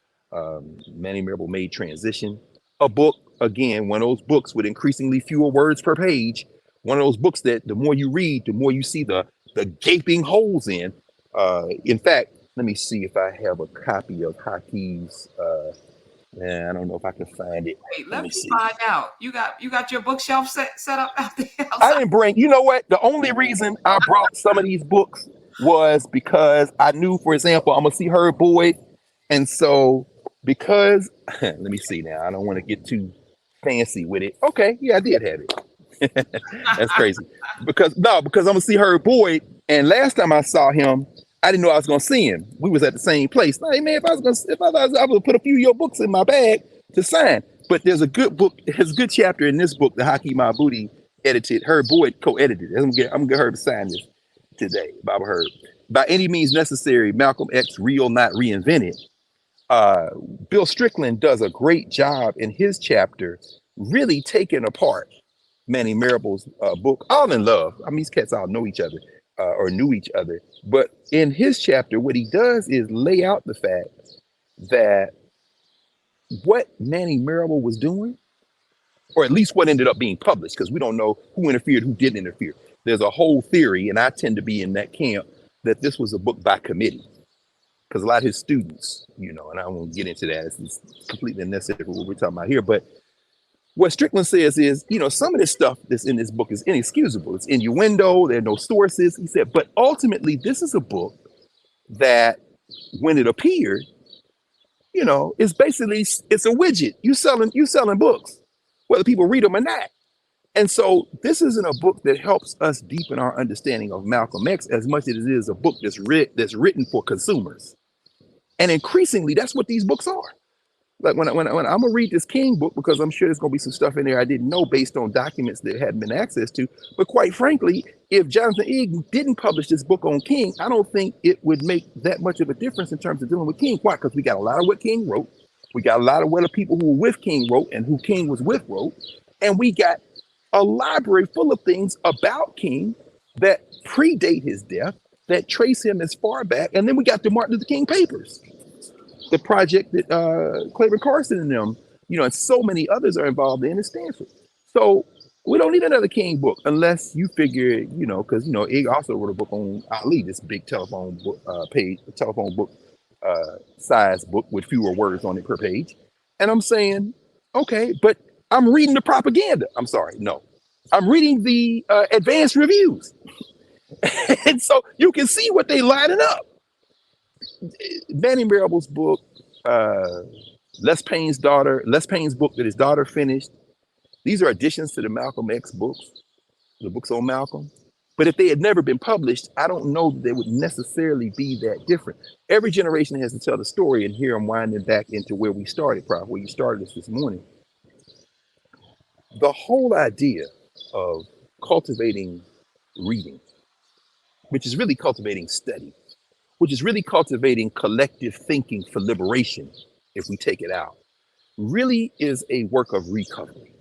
Manning Marable made transition. A book, again, one of those books with increasingly fewer words per page. One of those books that the more you read, the more you see the gaping holes in. In fact, let me see if I have a copy of Hakim's. I don't know if I can find it. Wait, let me find out. You got your bookshelf set up out there? I didn't bring. You know what? The only reason I brought some of these books was because I knew, for example, I'm gonna see Herb Boyd, and so because let me see now. I don't want to get too fancy with it. Okay, yeah, I did have it. That's crazy. Because I'm gonna see Herb Boyd, and last time I saw him, I didn't know I was gonna see him. We was at the same place. Like, man, I would put a few of your books in my bag to sign. But there's a good book. There's a good chapter in this book that Hakeem Mahmoudi edited. Herb Boyd co-edited. I'm gonna get Herb to sign this today. Baba Herb. By Any Means Necessary, Malcolm X, Real Not Reinvented. Bill Strickland does a great job in his chapter, really taking apart Manning Marable's book, All in Love. I mean, these cats all know each other. Or knew each other. But in his chapter, what he does is lay out the fact that what Manning Marable was doing, or at least what ended up being published, because we don't know who interfered, who didn't interfere. There's a whole theory, and I tend to be in that camp, that this was a book by committee. Because a lot of his students, and I won't get into that. It's completely unnecessary for what we're talking about here. But what Strickland says is, some of this stuff that's in this book is inexcusable. It's innuendo. There are no sources. He said, but ultimately, this is a book that, when it appeared, it's basically it's a widget. You selling books, whether people read them or not. And so this isn't a book that helps us deepen our understanding of Malcolm X as much as it is a book that's written for consumers. And increasingly, that's what these books are. Like when I'm gonna read this King book, because I'm sure there's gonna be some stuff in there I didn't know based on documents that hadn't been access to. But quite frankly, if Jonathan Egan didn't publish this book on King, I don't think it would make that much of a difference in terms of dealing with King. Why? Because we got a lot of what King wrote. We got a lot of what the people who were with King wrote and who King was with wrote. And we got a library full of things about King that predate his death, that trace him as far back. And then we got the Martin Luther King papers, the project that Clayton Carson and them, and so many others are involved in at Stanford. So we don't need another King book unless you figure, because Ig also wrote a book on Ali, this big telephone book telephone book size book with fewer words on it per page. And I'm saying, okay, but I'm reading the propaganda. I'm sorry, no, I'm reading the advanced reviews, and so you can see what they lining up. Manny Marable's book, Les Payne's book that his daughter finished. These are additions to the Malcolm X books, the books on Malcolm. But if they had never been published, I don't know that they would necessarily be that different. Every generation has to tell the story, and here I'm winding back into where we started, Prof, where you started us this morning. The whole idea of cultivating reading, which is really cultivating study, which is really cultivating collective thinking for liberation, if we take it out, really is a work of recovery.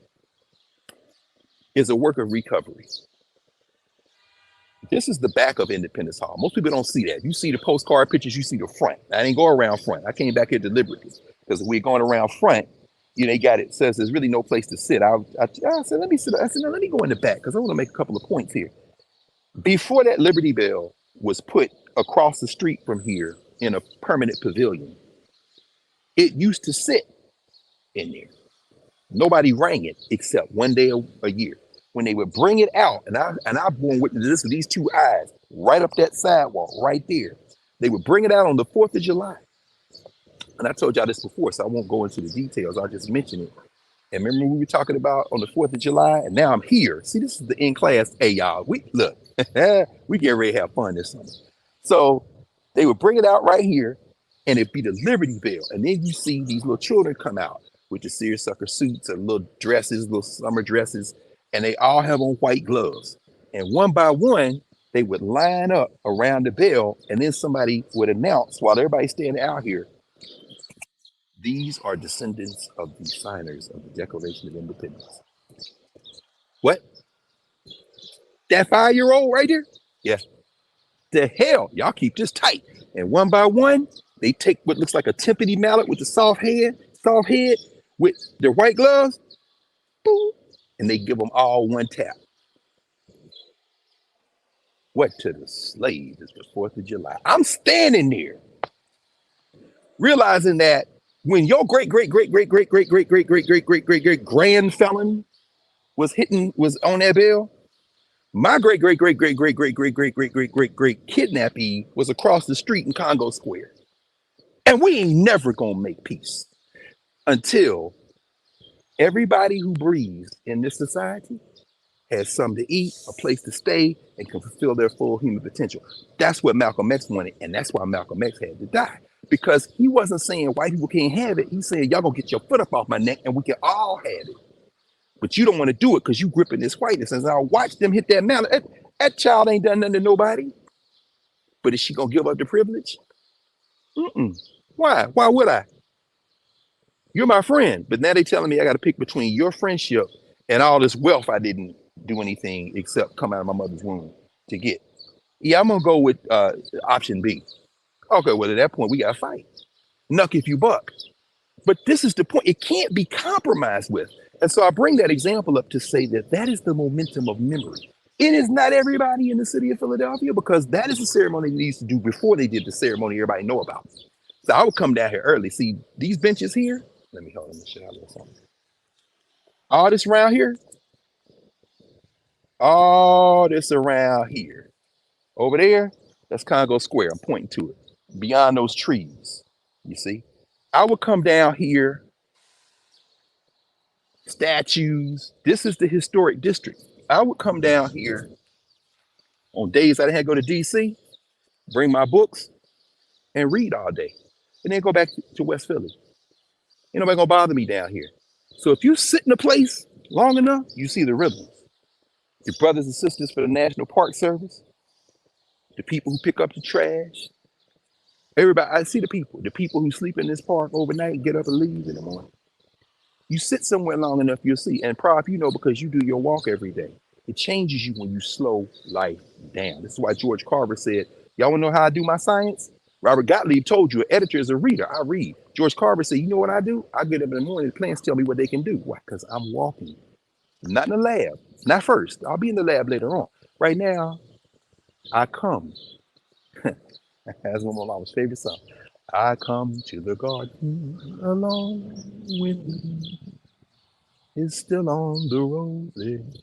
This is the back of Independence Hall. Most people don't see that. You see the postcard pictures, you see the front. I didn't go around front. I came back here deliberately because we're going around front. They got it says there's really no place to sit. I said, let me sit. I said, no, let me go in the back because I want to make a couple of points here. Before that Liberty Bell was put across the street from here in a permanent pavilion, it used to sit in there. Nobody rang it except one day a year. When they would bring it out, and I've borne witness to this with these two eyes, right up that sidewalk, right there. They would bring it out on the 4th of July. And I told y'all this before, so I won't go into the details. I'll just mention it. And remember we were talking about on the 4th of July, and now I'm here. See, this is the in-class. Hey, y'all, we get ready to have fun this summer. So they would bring it out right here, and it'd be the Liberty Bell. And then you see these little children come out with the seersucker suits and little dresses, little summer dresses, and they all have on white gloves. And one by one, they would line up around the bell, and then somebody would announce while everybody's standing out here, these are descendants of the signers of the Declaration of Independence. What? That 5-year-old right there? Yeah. The hell, y'all keep this tight. And one by one, they take what looks like a timpani mallet with the soft head with their white gloves, boom, and they give them all one tap. What to the slave is the 4th of July. I'm standing there, realizing that when your great grand felon was on that bell, my great kidnappee was across the street in Congo Square. And we ain't never gonna make peace until everybody who breathes in this society has something to eat, a place to stay, and can fulfill their full human potential. That's what Malcolm X wanted, and that's why Malcolm X had to die. Because he wasn't saying white people can't have it. He's saying, y'all gonna get your foot up off my neck and we can all have it. But you don't want to do it because you gripping this whiteness. And I'll watch them hit that mallet. That child ain't done nothing to nobody. But is she gonna give up the privilege? Why? Why would I? You're my friend. But now they telling me I got to pick between your friendship and all this wealth I didn't do anything except come out of my mother's womb to get. Yeah, I'm gonna go with option B. Okay, well, at that point, we got to fight. Knuck if you buck. But this is the point. It can't be compromised with. And so I bring that example up to say that that is the momentum of memory. It is not everybody in the city of Philadelphia, because that is the ceremony they used to do before they did the ceremony everybody know about. So I would come down here early. See, these benches here. Let me show you a little something. All this around here. All this around here. Over there, that's Congo Square. I'm pointing to it. Beyond those trees, you see, I would come down here, statues. This is the historic district. I would come down here on days I didn't have to go to DC, bring my books and read all day, and then go back to West Philly. Ain't nobody gonna bother me down here. So if you sit in a place long enough, you see the rhythms. Your brothers and sisters for the National Park Service, the people who pick up the trash, Everybody, I see the people who sleep in this park overnight and get up and leave in the morning. You sit somewhere long enough, you'll see. And Prof, you know, because you do your walk every day, it changes you when you slow life down. This is why George Carver said, y'all want to know how I do my science? Robert Gottlieb told you, an editor is a reader. I read. George Carver said, you know what I do? I get up in the morning, the plants tell me what they can do. Why? Because I'm walking. Not in the lab. Not first. I'll be in the lab later on. Right now, I come. That's one of my mom's favorite songs. I come to the garden along with me. It's still on the roses.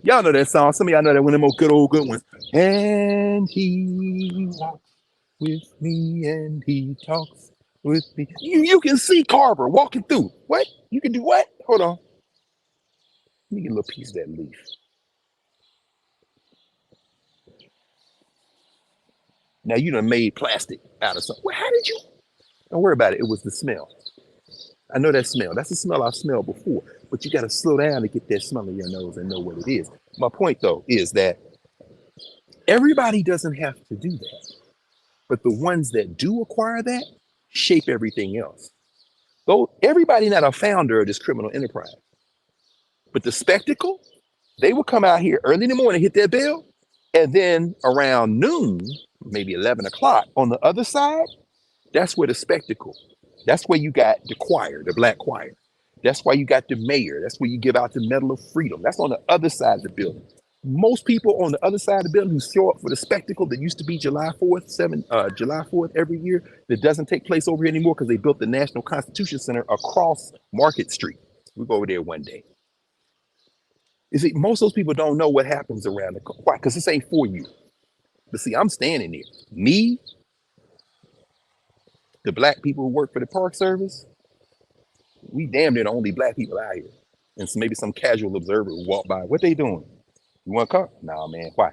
Y'all know that song. Some of y'all know that one of them good old good ones. And he walks with me and he talks with me. You can see Carver walking through. What? You can do what? Hold on. Let me get a little piece of that leaf. Now you done made plastic out of something. Well, how did you? Don't worry about it. It was the smell. I know that smell. That's the smell I've smelled before. But you got to slow down to get that smell in your nose and know what it is. My point, though, is that everybody doesn't have to do that. But the ones that do acquire that shape everything else. Though everybody not a founder of this criminal enterprise. But the spectacle, they will come out here early in the morning, hit their bell, and then around noon, maybe 11 o'clock, on the other side, that's where the spectacle. That's where you got the choir, the black choir. That's why you got the mayor. That's where you give out the Medal of Freedom. That's on the other side of the building. Most people on the other side of the building who show up for the spectacle that used to be July 4th every year, that doesn't take place over here anymore because they built the National Constitution Center across Market Street. We'll go over there one day. You see, most of those people don't know what happens around the choir because this ain't for you. But see, I'm standing there. Me, the black people who work for the Park Service, we damn near the only black people out here. And so maybe some casual observer who walk by. What they doing? You want to come? Nah, man. Why?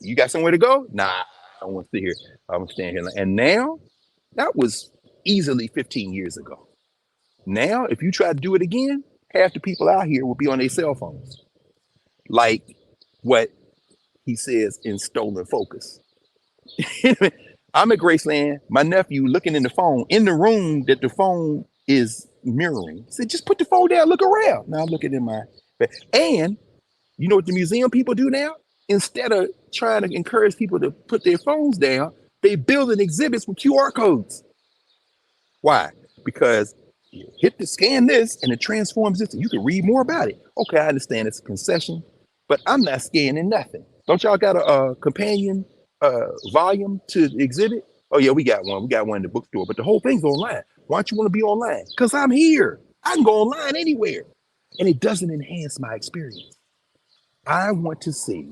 You got somewhere to go? Nah, I don't want to sit here. I'm gonna stand here. And now, that was easily 15 years ago. Now, if you try to do it again, half the people out here will be on their cell phones. Like what he says in Stolen Focus. I'm at Graceland, my nephew looking in the phone, in the room that the phone is mirroring. I said, just put the phone down, look around. Now I'm looking in my, and you know what the museum people do now? Instead of trying to encourage people to put their phones down, they building exhibits with QR codes. Why? Because you hit the scan this and it transforms this and you can read more about it. Okay, I understand it's a concession, but I'm not scanning nothing. Don't y'all got a companion volume to the exhibit? Oh yeah, we got one. We got one in the bookstore, but the whole thing's online. Why don't you want to be online? Because I'm here. I can go online anywhere. And it doesn't enhance my experience. I want to see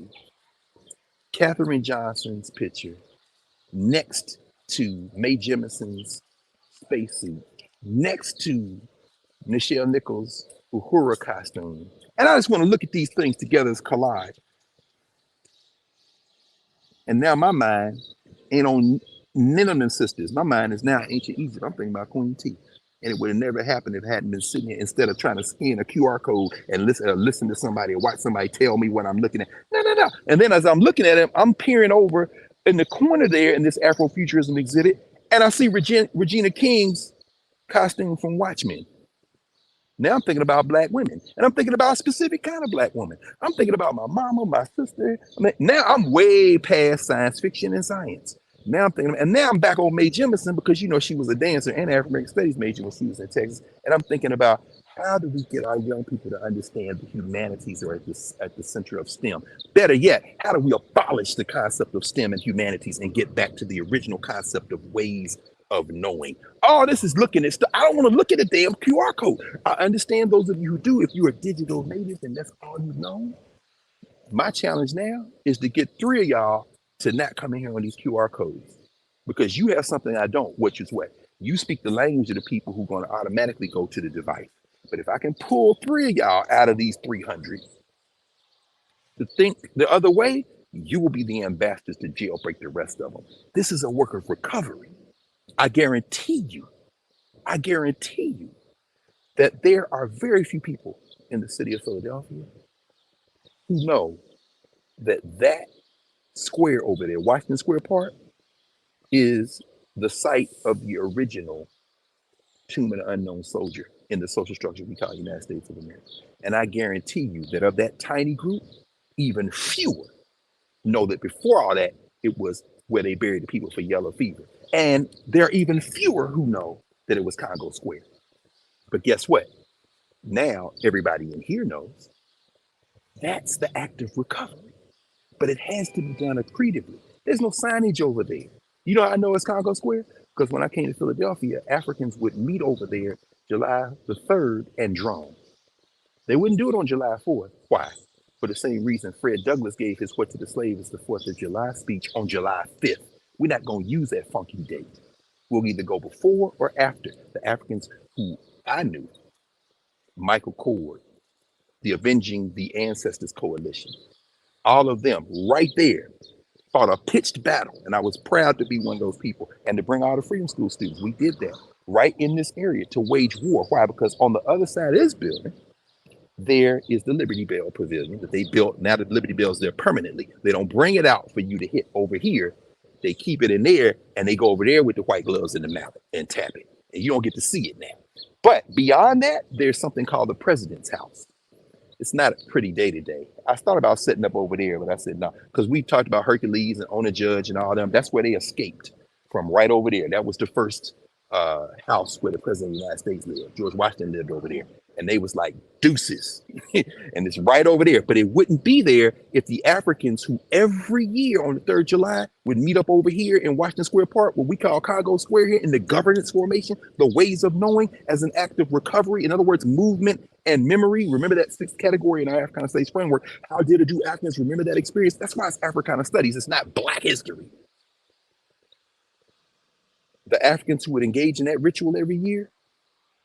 Katherine Johnson's picture next to Mae Jemison's spacesuit, next to Nichelle Nichols' Uhura costume. And I just want to look at these things together as collage. And now my mind ain't on none of them sisters. My mind is now ancient Egypt. I'm thinking about Queen T. And it would have never happened if it hadn't been sitting here instead of trying to scan a QR code and listen to somebody or watch somebody tell me what I'm looking at. No. And then as I'm looking at it, I'm peering over in the corner there in this Afrofuturism exhibit, and I see Regina King's costume from Watchmen. Now I'm thinking about black women, and I'm thinking about a specific kind of black woman. I'm thinking about my mama, my sister. I mean, now I'm way past science fiction and science. Now I'm thinking, and now I'm back on Mae Jemison because you know she was a dancer and African Studies major when she was in Texas. And I'm thinking about how do we get our young people to understand the humanities are at the center of STEM? Better yet, how do we abolish the concept of STEM and humanities and get back to the original concept of ways of knowing? Oh, this is looking at stuff. I don't want to look at a damn QR code. I understand those of you who do. If you're a digital native and that's all you've known, my challenge now is to get 3 of y'all to not come in here on these QR codes because you have something I don't, which is what? You speak the language of the people who are going to automatically go to the device. But if I can pull 3 of y'all out of these 300 to think the other way, you will be the ambassadors to jailbreak the rest of them. This is a work of recovery. I guarantee you that there are very few people in the city of Philadelphia who know that that square over there, Washington Square Park, is the site of the original Tomb of the Unknown Soldier in the social structure we call United States of America. And I guarantee you that of that tiny group, even fewer know that before all that, it was where they buried the people for yellow fever. And there are even fewer who know that it was Congo Square. But guess what? Now everybody in here knows that's the act of recovery. But it has to be done accretively. There's no signage over there. You know how I know it's Congo Square? Because when I came to Philadelphia, Africans would meet over there July the 3rd and drum. They wouldn't do it on July 4th. Why? For the same reason Fred Douglass gave his What to the Slave is the 4th of July speech on July 5th. We're not going to use that funky date. We'll either go before or after. The Africans who I knew, Michael Cord, the Avenging the Ancestors Coalition, all of them right there fought a pitched battle. And I was proud to be one of those people and to bring all the Freedom School students. We did that right in this area to wage war. Why? Because on the other side of this building, there is the Liberty Bell Pavilion that they built. Now that the Liberty Bell's there permanently. They don't bring it out for you to hit over here. They keep it in there and they go over there with the white gloves in the mallet and tap it. And you don't get to see it now. But beyond that, there's something called the President's House. It's not a pretty day to day. I thought about setting up over there, but I said no, because we talked about Hercules and Ona Judge and all them. That's where they escaped from, right over there. That was the first house where the president of the United States lived. George Washington lived over there. And they was like deuces. And it's right over there. But it wouldn't be there if the Africans who every year on the 3rd of July would meet up over here in Washington Square Park, what we call Congo Square here, in the governance formation, the ways of knowing as an act of recovery. In other words, movement and memory. Remember that 6th category in our Africana Studies framework. How did it do Africans remember that experience? That's why it's Africana Studies. It's not Black history. The Africans who would engage in that ritual every year,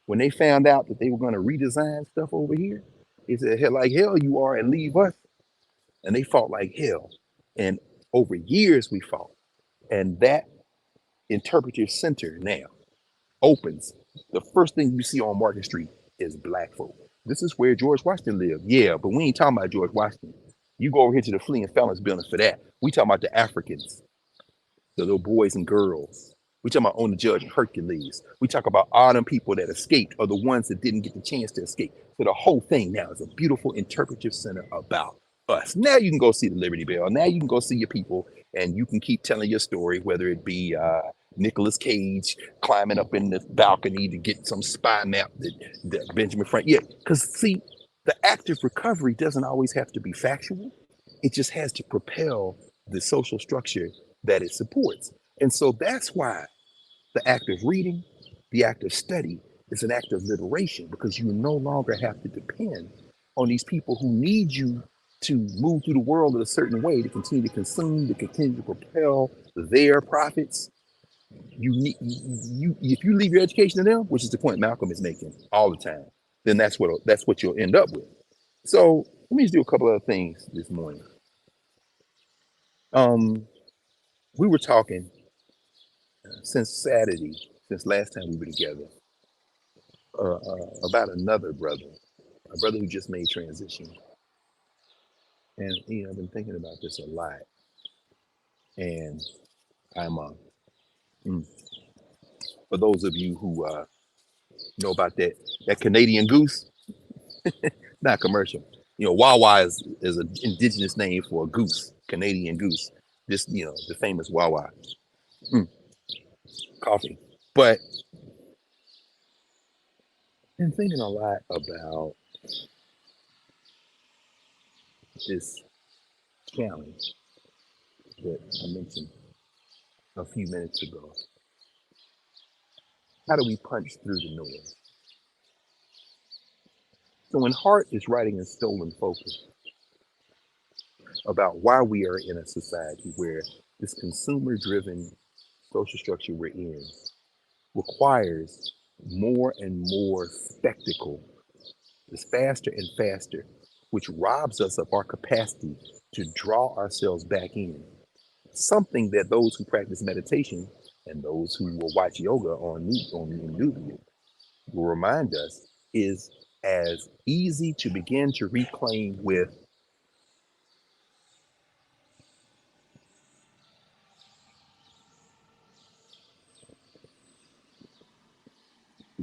when they found out that they were going to redesign stuff over here, they said, hell, like hell you are, and leave us. And they fought like hell. And over years we fought. And that interpretive center now opens. The first thing you see on Market Street is Black folk. This is where George Washington lived. Yeah, but we ain't talking about George Washington. You go over here to the Fleeing Felons building for that. We talking about the Africans, the little boys and girls. We talk about Ona Judge and Hercules. We talk about all them people that escaped or the ones that didn't get the chance to escape. So the whole thing now is a beautiful interpretive center about us. Now you can go see the Liberty Bell. Now you can go see your people and you can keep telling your story, whether it be Nicolas Cage climbing up in the balcony to get some spy map that Benjamin Franklin. Yeah, because see, the active recovery doesn't always have to be factual. It just has to propel the social structure that it supports. And so that's why the act of reading, the act of study is an act of liberation, because you no longer have to depend on these people who need you to move through the world in a certain way to continue to consume, to continue to propel their profits. You need if you leave your education to them, which is the point Malcolm is making all the time, then that's what you'll end up with. So let me just do a couple of things this morning. We were talking since Saturday, since last time we were together, about another brother, a brother who just made transition. And I've been thinking about this a lot. And I'm for those of you who know about that Canadian goose, not commercial. Wawa is an indigenous name for a goose, Canadian goose. This, the famous Wawa. Coffee. But I've been thinking a lot about this challenge that I mentioned a few minutes ago. How do we punch through the noise? So when Hart is writing in Stolen Focus about why we are in a society where this consumer-driven social structure we're in requires more and more spectacle, it's faster and faster, which robs us of our capacity to draw ourselves back in. Something that those who practice meditation and those who will watch yoga on Nubia will remind us is as easy to begin to reclaim with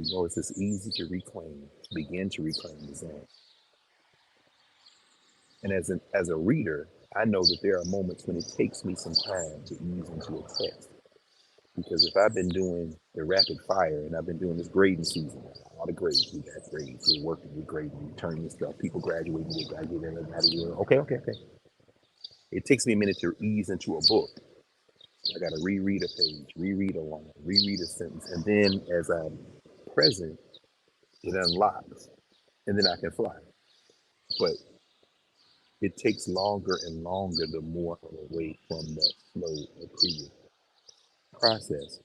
You know, it's easy to reclaim, begin to reclaim the zone. And as a reader, I know that there are moments when it takes me some time to ease into a text. Because if I've been doing the rapid fire and I've been doing this grading season, a lot of grades, we got grades, we're working with grading, we're turning this stuff, people graduating, they graduate, okay. It takes me a minute to ease into a book. I got to reread a page, reread a line, reread a sentence. And then as I'm present, it unlocks and then I can fly. But it takes longer and longer the more I'm away from that flow of creative process.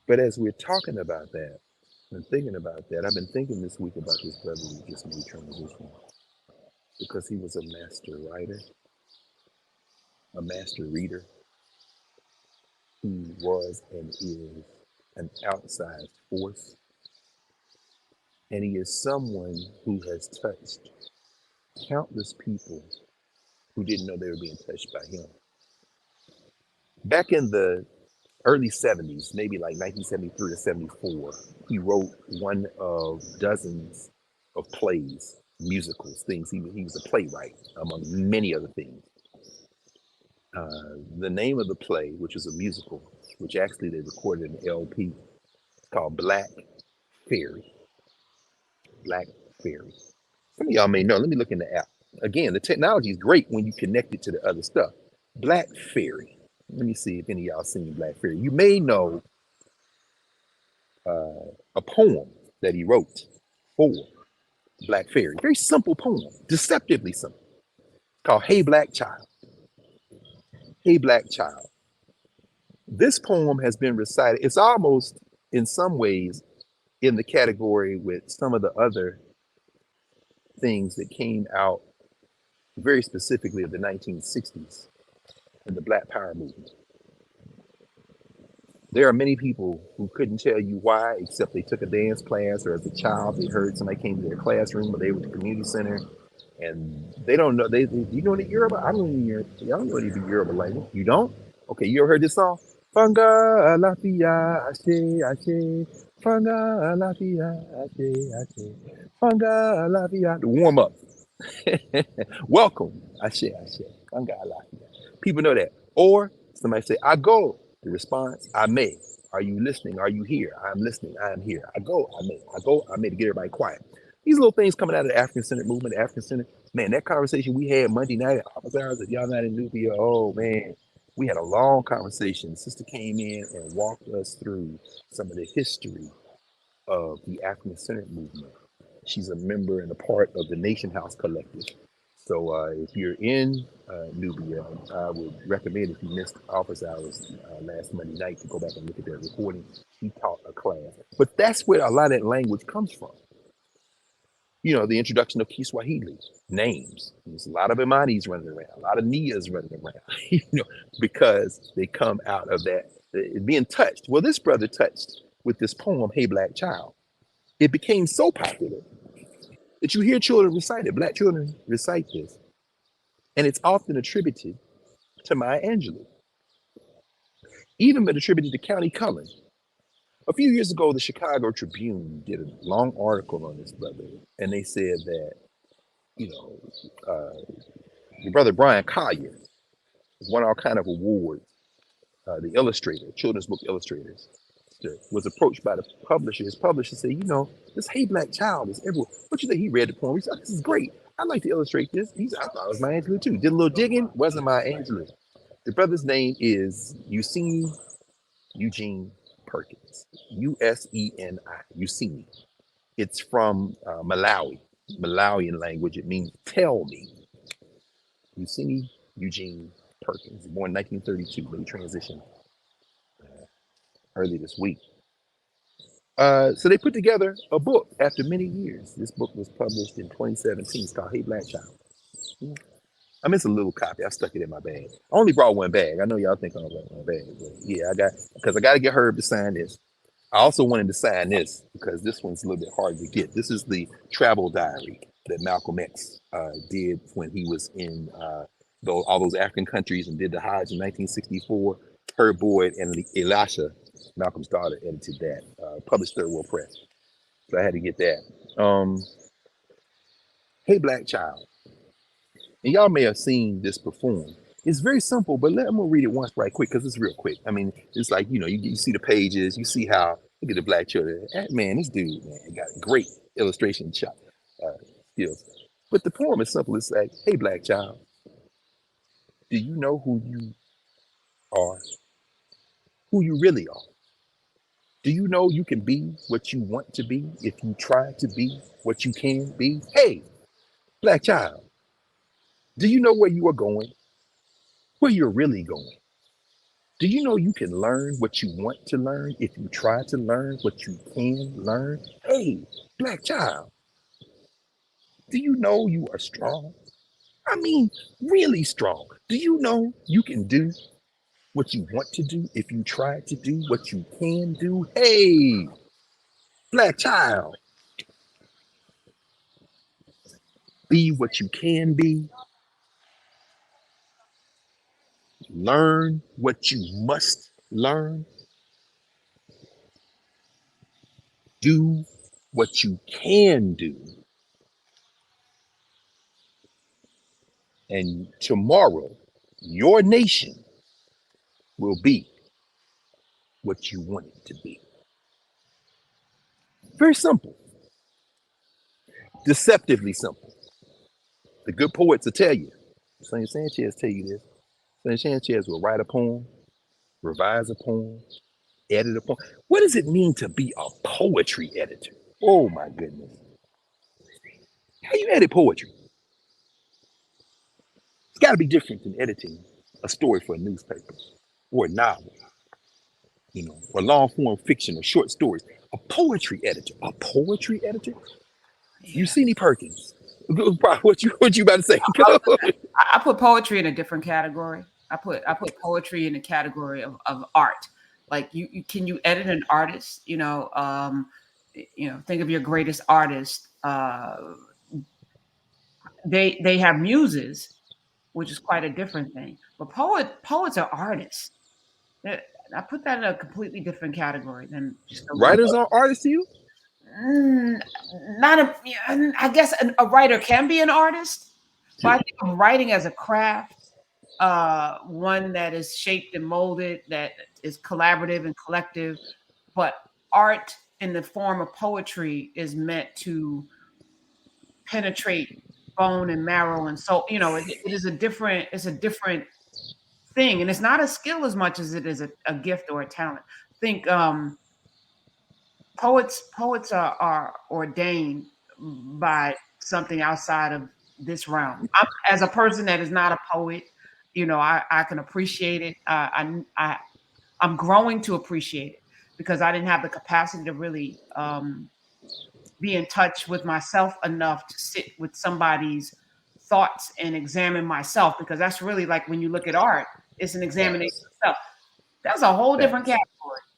But as we're talking about that and thinking about that, I've been thinking this week about this brother who just made transition because he was a master writer, a master reader. He was and is an outside force. And he is someone who has touched countless people who didn't know they were being touched by him. Back in the early 70s, maybe like 1973 to 74, he wrote one of dozens of plays, musicals, things. He was a playwright, among many other things. The name of the play, which was a musical, which actually they recorded an LP, it's called Black Fairy. Black Fairy. Some of y'all may know. Let me look in the app. Again, the technology is great when you connect it to the other stuff. Black Fairy. Let me see if any of y'all seen Black Fairy. You may know a poem that he wrote for Black Fairy. Very simple poem, deceptively simple, called Hey Black Child. Hey Black Child. This poem has been recited. It's almost, in some ways, in the category with some of the other things that came out very specifically of the 1960s and the Black Power movement. There are many people who couldn't tell you why, except they took a dance class, or as a child they heard somebody came to their classroom, or they went to the community center, and they don't know. You know the Yoruba? I don't know Yoruba. Y'all know the Yoruba language. You don't? Okay, you ever heard this song? Fanga alafia ashe ashe, fanga alafia ashe ashe, fanga alafia. To warm up. Welcome. Ashe ashe, fanga alafia. People know that. Or somebody say, I go. The response, I may. Are you listening? Are you here? I'm listening. I am here. I go, I may. I go, I may, to get everybody quiet. These little things coming out of the African-centered movement, the African-centered. Man, that conversation we had Monday night at office hours, if y'all not in Nubia, oh man, we had a long conversation. Sister came in and walked us through some of the history of the African-centered movement. She's a member and a part of the Nation House Collective. So if you're in Nubia, I would recommend, if you missed office hours last Monday night, to go back and look at that recording. She taught a class. But that's where a lot of that language comes from. You know, the introduction of Kiswahili, names. There's a lot of Imanis running around, a lot of Nias running around, you know, because they come out of that, being touched. Well, this brother touched with this poem, Hey Black Child. It became so popular that you hear children recite it. Black children recite this. And it's often attributed to Maya Angelou. Even been attributed to County Cullen. A few years ago, the Chicago Tribune did a long article on this brother. And they said that, you know, your brother Brian Collier won all kind of awards. The illustrator, children's book illustrators, was approached by the publisher. His publisher said, you know, this Hey Black Child is everywhere. What you think? He read the poem. He said, this is great. I'd like to illustrate this. I thought it was Maya Angelou too. Did a little digging. Wasn't Maya Angelou. The brother's name is Useni Eugene Perkins. Useni. Useni. It's from Malawi. Malawian language. It means tell me. Useni Eugene Perkins, born 1932, made transition early this week. So they put together a book after many years. This book was published in 2017. It's called Hey Black Child. I miss a little copy. I stuck it in my bag. I only brought one bag. I know y'all think I only brought one bag, but yeah, because I got to get Herb to sign this. I also wanted to sign this because this one's a little bit hard to get. This is the travel diary that Malcolm X did when he was in all those African countries and did the Hajj in 1964. Herb Boyd and Elisha Malcolm's daughter edited that, published Third World Press. So I had to get that. Hey Black Child. And y'all may have seen this performed. It's very simple, but I'm gonna read it once right quick because it's real quick. I mean, it's like, you see the pages, you see how, look at the black children. Man, this dude, man, got great illustration shot skills. But the poem is simple. It's like, hey Black child, do you know who you are? Who you really are? Do you know you can be what you want to be if you try to be what you can be? Hey, Black child, do you know where you are going? Where you're really going? Do you know you can learn what you want to learn if you try to learn what you can learn? Hey, Black child, do you know you are strong? I mean, really strong. Do you know you can do what you want to do if you try to do what you can do? Hey, Black child, be what you can be. Learn what you must learn. Do what you can do. And tomorrow, your nation will be what you want it to be. Very simple. Deceptively simple. The good poets will tell you. Sonny Sanchez tell you this. Sonny Sanchez will write a poem, revise a poem, edit a poem. What does it mean to be a poetry editor? Oh my goodness. How you edit poetry? It's got to be different than editing a story for a newspaper or a novel, or long form fiction or short stories. A poetry editor. Useni Perkins. What you about to say? I put poetry in a different category. I put poetry in the category of art. Like can you edit an artist? Think of your greatest artist. They have muses, which is quite a different thing. But poets are artists. I put that in a completely different category than just writers are artists to you. I guess a writer can be an artist, but I think of writing as a craft, one that is shaped and molded, that is collaborative and collective. But art in the form of poetry is meant to penetrate bone and marrow, and so it is a different thing, and it's not a skill as much as it is a gift or a talent. I think poets are ordained by something outside of this realm. As a person that is not a poet, I can appreciate it. I'm growing to appreciate it because I didn't have the capacity to really be in touch with myself enough to sit with somebody's thoughts and examine myself, because that's really like when you look at art, it's an examination of self. That's a whole different category.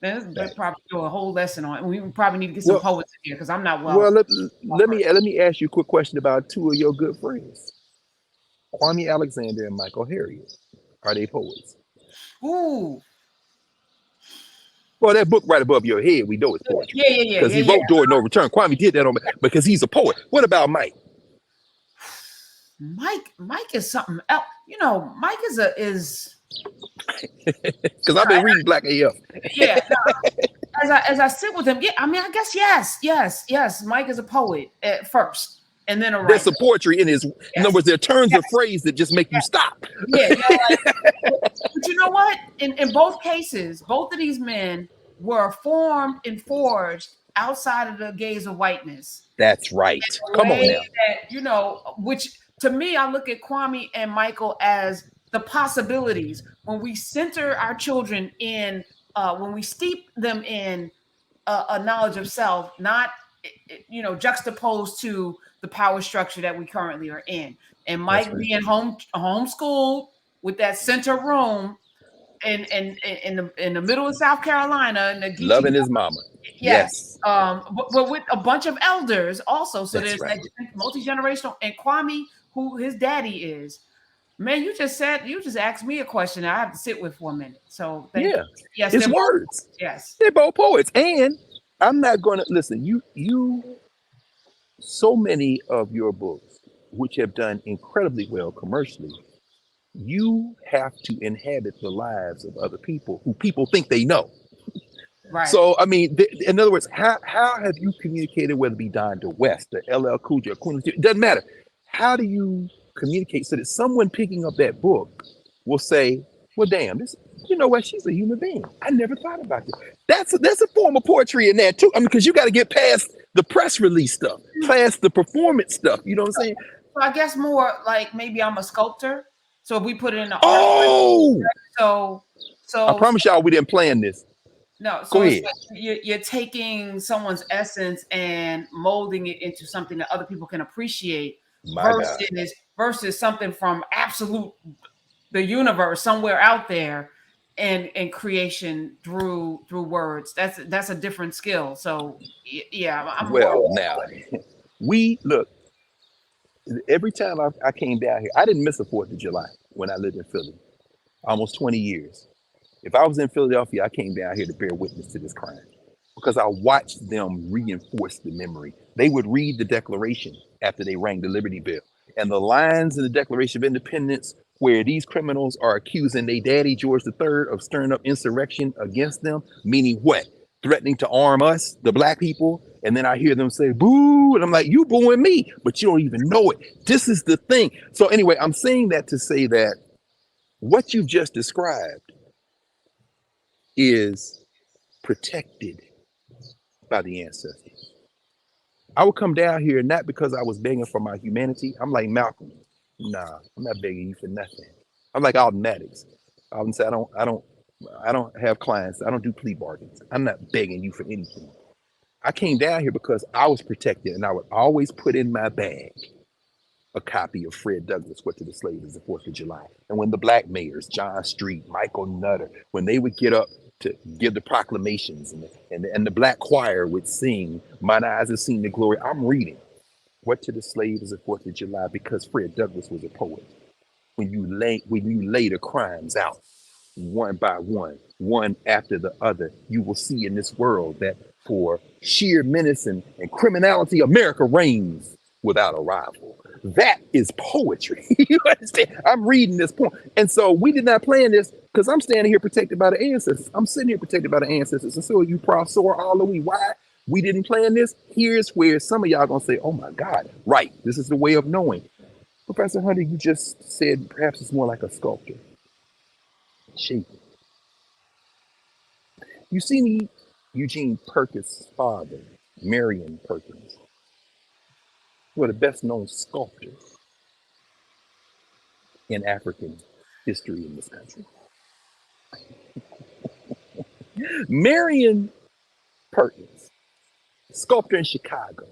They probably do a whole lesson on it. We probably need to get some poets in here because I'm not well. Well, let me ask you a quick question about two of your good friends, Kwame Alexander and Michael Harriet. Are they poets? Ooh. Well, that book right above your head, we know it's poetry. Yeah. Because he wrote Door No Return. Kwame did that because he's a poet. What about Mike? Mike is something else. Mike is because I've been reading Black AF. Yeah. As I sit with him, I guess yes. Mike is a poet at first, and then a writer. There's some poetry in his. In other words, there are turns of phrase that just make you stop. Yeah. But you know what? In both cases, both of these men were formed and forged outside of the gaze of whiteness. That's right. Come on now. That, which to me, I look at Kwame and Michael as the possibilities. When we center our children in, when we steep them in a knowledge of self, not, juxtaposed to the power structure that we currently are in. And Mike being homeschooled with that center room in the middle of South Carolina, and loving his mama. Yes. But with a bunch of elders also. So there's that multi-generational, and Kwame, who his daddy is, Man, you just asked me a question I have to sit with for a minute. So thank Yeah, you. Yes, it's they're both. words. Yes. They're both poets. And I'm not going to listen. So many of your books, which have done incredibly well commercially, you have to inhabit the lives of other people who people think they know. Right. So, I mean, in other words, how have you communicated, whether it be Donda West, or LL Cool J, or Queen Latifah, it doesn't matter. How do you communicate so that someone picking up that book will say, well, damn, this, you know what, she's a human being. I never thought about this. That's a form of poetry in that too. I mean, because you got to get past the press release stuff, past the performance stuff. You know what I'm saying? So I guess more like maybe I'm a sculptor. So if we put it in the art, Oh, so I so promise y'all we didn't plan this. no, Go so it's ahead. like you're taking someone's essence and molding it into something that other people can appreciate My God. versus something from absolute the universe somewhere out there and creation through words. That's a different skill. So yeah, I'm more. Well, now, we look, every time I came down here, I didn't miss a 4th of July when I lived in Philly, almost 20 years. If I was in Philadelphia, I came down here to bear witness to this crime because I watched them reinforce the memory. They would read the Declaration after they rang the Liberty Bell. And the lines in the Declaration of Independence where these criminals are accusing their daddy, George III, of stirring up insurrection against them, meaning what? Threatening to arm us, the black people. And then I hear them say, boo. And I'm like, you booing me, but you don't even know it. This is the thing. So, anyway, I'm saying that to say that what you've just described is protected by the ancestors. I would come down here not because I was begging for my humanity. I'm like Malcolm. Nah, I'm not begging you for nothing. I'm like automatics. I would say I don't have clients. I don't do plea bargains. I'm not begging you for anything. I came down here because I was protected, and I would always put in my bag a copy of Fred Douglass' What to the Slave is the 4th of July. And when the black mayors, John Street, Michael Nutter, when they would get up to give the proclamations and the black choir would sing, Mine eyes have seen the glory, I'm reading What to the Slave is the 4th of July because Fred Douglass was a poet. When you lay the crimes out one by one after the other, you will see in this world that for sheer menace and criminality, America reigns without a rival. That is poetry. You understand? I'm reading this poem. And so we did not plan this because I'm standing here protected by the ancestors. I'm sitting here protected by the ancestors. And so you prosper all the way. Why we didn't plan this? Here's where some of y'all gonna say, oh my God, right. This is the way of knowing. Professor Hunter, you just said perhaps it's more like a sculptor. Shaping. Useni Eugene Perkins' father, Marion Perkins, were the best known sculptors in African history in this country. Marion Perkins, sculptor in Chicago,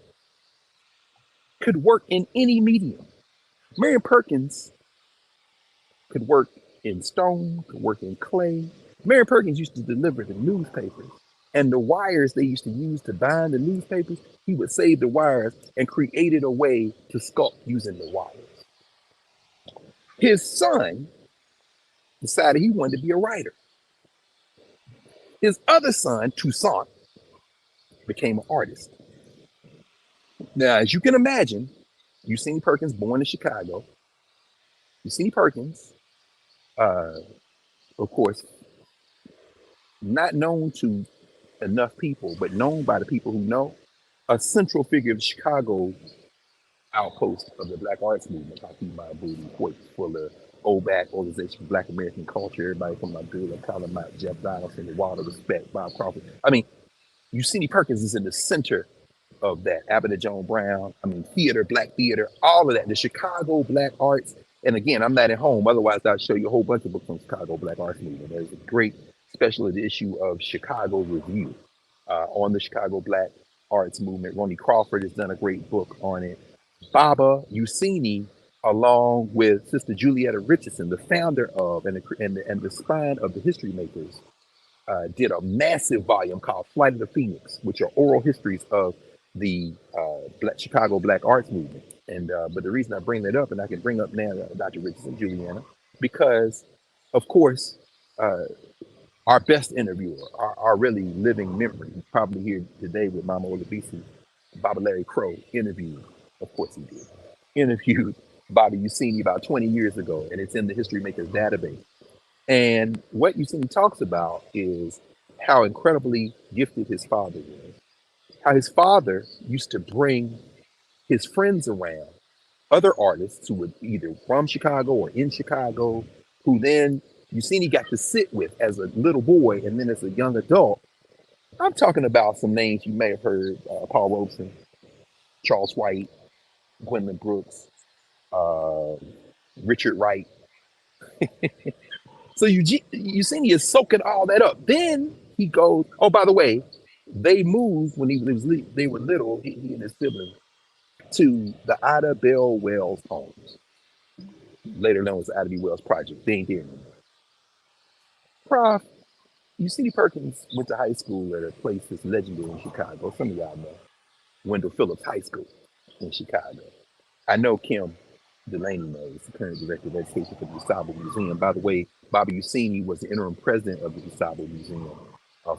could work in any medium. Marion Perkins could work in stone, could work in clay. Marion Perkins used to deliver the newspapers. And the wires they used to use to bind the newspapers, he would save the wires and created a way to sculpt using the wires. His son decided he wanted to be a writer. His other son, Toussaint, became an artist. Now, as you can imagine, Useni Perkins, born in Chicago, Useni Perkins, uh, of course, not known to enough people, but known by the people who know, a central figure of the Chicago outpost of the Black Arts Movement, Hakeem Booty, Fort Fuller, OBAC, Organization for Black American Culture, everybody from Abdullah, Colin Mott, Jeff Donaldson, The Wall of Respect, Bob Crawford. I mean, Useni Perkins is in the center of that. Abner Joan Brown, I mean, theater, black theater, all of that. The Chicago Black Arts. And again, I'm not at home. Otherwise, I'll show you a whole bunch of books on Chicago Black Arts Movement. There's a great special issue of Chicago Review on the Chicago Black Arts Movement. Ronnie Crawford has done a great book on it. Baba Useni, along with Sister Julietta Richardson, the founder of and the spine of the History Makers, did a massive volume called Flight of the Phoenix, which are oral histories of the Chicago Black Arts Movement. And but the reason I bring that up, and I can bring up now Dr. Richardson, Juliana, because of course, uh, our best interviewer, our really living memory, probably here today with Mama Olabisi, Baba Larry Crow interviewed, of course he did, interviewed Bobby Useni about 20 years ago, and it's in the History Makers database. And what Useni talks about is how incredibly gifted his father was, how his father used to bring his friends around, other artists who were either from Chicago or in Chicago, who then Useni got to sit with as a little boy and then as a young adult. I'm talking about some names you may have heard: Paul Robeson, Charles White, Gwendolyn Brooks, uh, Richard Wright. So Useni is soaking all that up. Then he goes, oh, by the way, they moved when they were little, he and his siblings, to the Ida Bell Wells homes, later known as the Ida B. Wells Project. They ain't there anymore. Prof, Useni Perkins went to high school at a place that's legendary in Chicago. Some of y'all know Wendell Phillips High School in Chicago. I know Kim Delaney knows, the current director of education for the DuSable Museum. By the way, Bobby Useni was the interim president of the DuSable Museum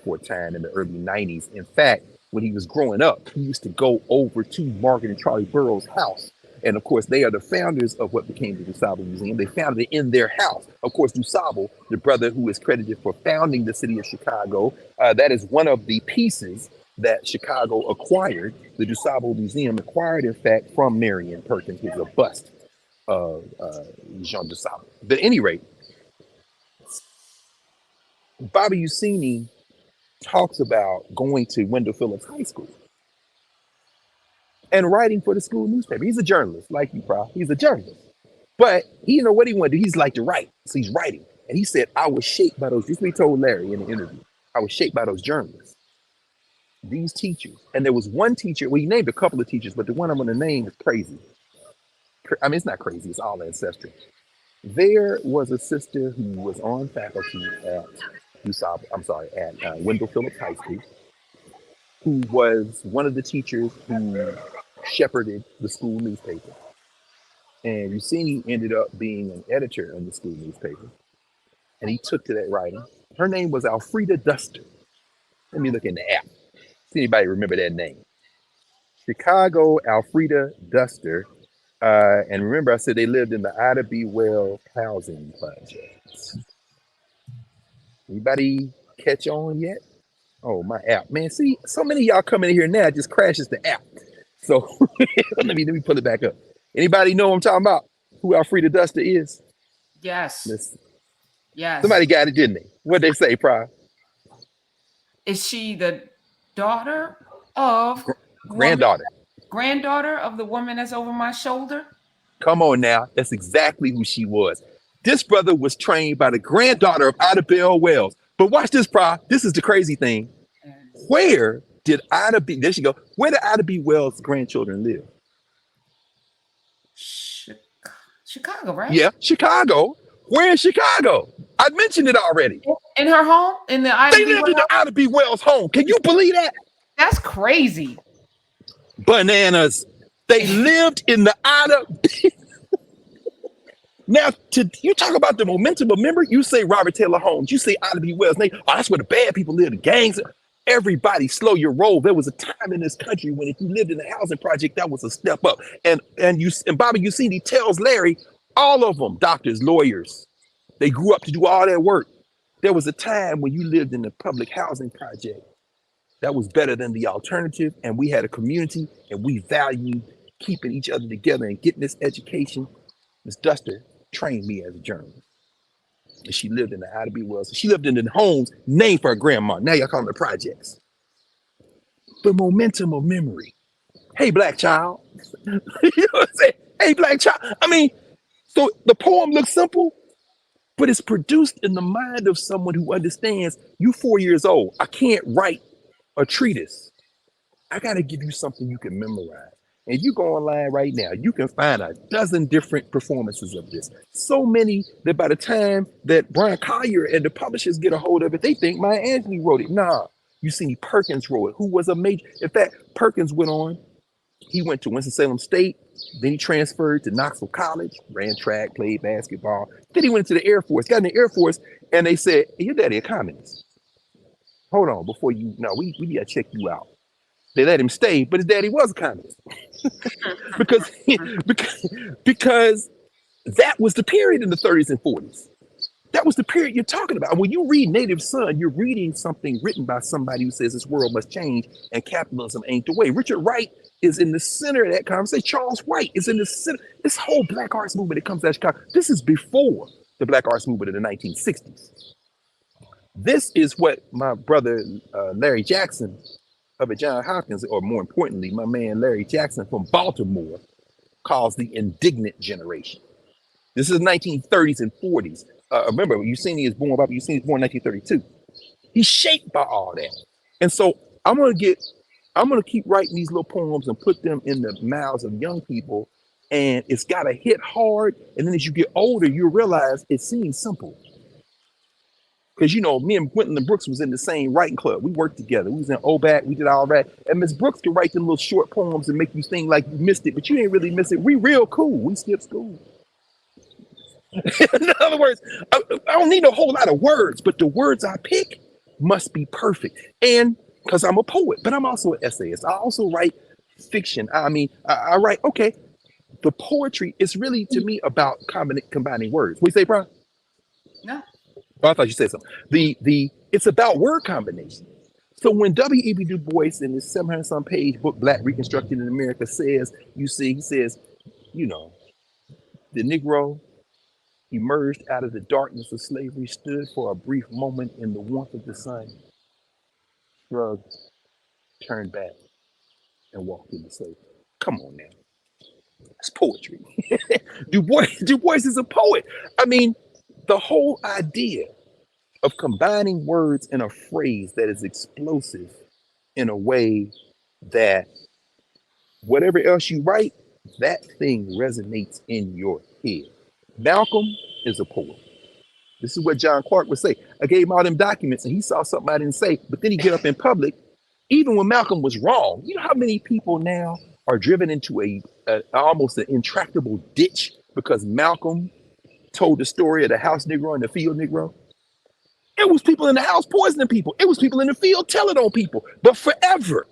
for a time in the early 90s. In fact, when he was growing up, he used to go over to Margaret and Charlie Burroughs' house. And of course, they are the founders of what became the DuSable Museum. They founded it in their house. Of course, DuSable, the brother who is credited for founding the city of Chicago, that is one of the pieces that Chicago acquired. The DuSable Museum acquired, in fact, from Marion Perkins, who's a bust of Jean DuSable. But at any rate, Bobby Useni talks about going to Wendell Phillips High School and writing for the school newspaper. He's a journalist, like you, Prof. He's a journalist. But he, you know what he wanted to do? He's like to write. So he's writing. And he said, I was shaped by those, this is what he told Larry in the interview. I was shaped by those journalists, these teachers. And there was one teacher, well, he named a couple of teachers, but the one I'm going to name is crazy. I mean, it's not crazy, it's all ancestral. There was a sister who was on faculty at Wendell Phillips High School, who was one of the teachers who shepherded the school newspaper. And Useni ended up being an editor in the school newspaper. And he took to that writing. Her name was Alfreda Duster. Let me look in the app. See anybody remember that name? Chicago Alfreda Duster. And remember, I said they lived in the Ida B. Wells housing project. Anybody catch on yet? Oh, my app, man. See, so many of y'all coming in here now, it just crashes the app. So let me pull it back up. Anybody know what I'm talking about? Who Alfreda Duster is? Yes. Listen. Yes. Somebody got it, didn't they? What'd they say, Pri? Is she the daughter of Granddaughter of the woman that's over my shoulder? Come on now. That's exactly who she was. This brother was trained by the granddaughter of Ida Bell Wells. But watch this, Pri. This is the crazy thing. Where did Ida B. There she go. Where did Ida B. Wells' grandchildren live? Chicago, right? Yeah, Chicago. Where in Chicago? I mentioned it already. In her home? In the Ida They B. lived in the Ida B. Wells home. Can you believe that? That's crazy. Bananas. They lived in the Ida B. Now, you talk about the momentum of memory. You say Robert Taylor Holmes. You say Ida B. Wells. That's where the bad people live, the gangs. Everybody slow your roll. There was a time in this country when if you lived in a housing project, that was a step up. And Bobby Useni tells Larry, all of them, doctors, lawyers, they grew up to do all that work. There was a time when you lived in the public housing project that was better than the alternative. And we had a community and we valued keeping each other together and getting this education. Miss Duster trained me as a journalist. And she lived in the Ida B. Wells. She lived in the homes named for her grandma. Now y'all call them the projects. The momentum of memory. Hey, black child. You know what I'm saying? Hey, black child. I mean, so the poem looks simple, but it's produced in the mind of someone who understands you 4 years old. I can't write a treatise. I got to give you something you can memorize. And you go online right now, you can find a dozen different performances of this. So many that by the time that Brian Collier and the publishers get a hold of it, they think Maya Angelou wrote it. Nah, Useni Perkins wrote it, who was a major. In fact, Perkins went on He went to Winston-Salem State, then he transferred to Knoxville College, ran track, played basketball. Then he went to the Air Force, got in the Air Force, and they said, hey, your daddy a communist. Hold on, before you, no, we gotta check you out. They let him stay, but his daddy was a communist because, because that was the period in the 30s and 40s. That was the period you're talking about. When you read Native Son, you're reading something written by somebody who says this world must change and capitalism ain't the way. Richard Wright is in the center of that conversation. Charles White is in the center. This whole Black arts movement that comes out of Chicago, this is before the Black arts movement in the 1960s. This is what my brother Larry Jackson of at Johns Hopkins, or more importantly, my man Larry Jackson from Baltimore, calls the indignant generation. This is 1930s and 40s. Remember, Useni is born 1932. He's shaped by all that. And so I'm gonna keep writing these little poems and put them in the mouths of young people. And it's gotta hit hard. And then as you get older, you realize it seems simple. Because me and Quentin Brooks was in the same writing club. We worked together. We was in OBAC, we did all that. And Miss Brooks could write them little short poems and make you think like you missed it, but you didn't really miss it. We real cool. We skipped school. In other words, I don't need a whole lot of words, but the words I pick must be perfect. And because I'm a poet, but I'm also an essayist. I also write fiction. I write, okay, the poetry is really to me about combining words. What do you say, Brian? No. Oh, I thought you said something. It's about word combination. So when W.E.B. Du Bois in his 700-some page book, Black Reconstructed in America, he says, the Negro emerged out of the darkness of slavery, stood for a brief moment in the warmth of the sun, shrugged, turned back, and walked into slavery. Come on now. It's poetry. Du Bois is a poet. I mean, the whole idea of combining words in a phrase that is explosive in a way that whatever else you write, that thing resonates in your head. Malcolm is a poet. This is what John Clark would say. I gave him all them documents and he saw something I didn't say, but then he get up in public, even when Malcolm was wrong. You know how many people now are driven into almost an intractable ditch because Malcolm told the story of the house Negro and the field Negro? It was people in the house poisoning people. It was people in the field telling on people. But forever,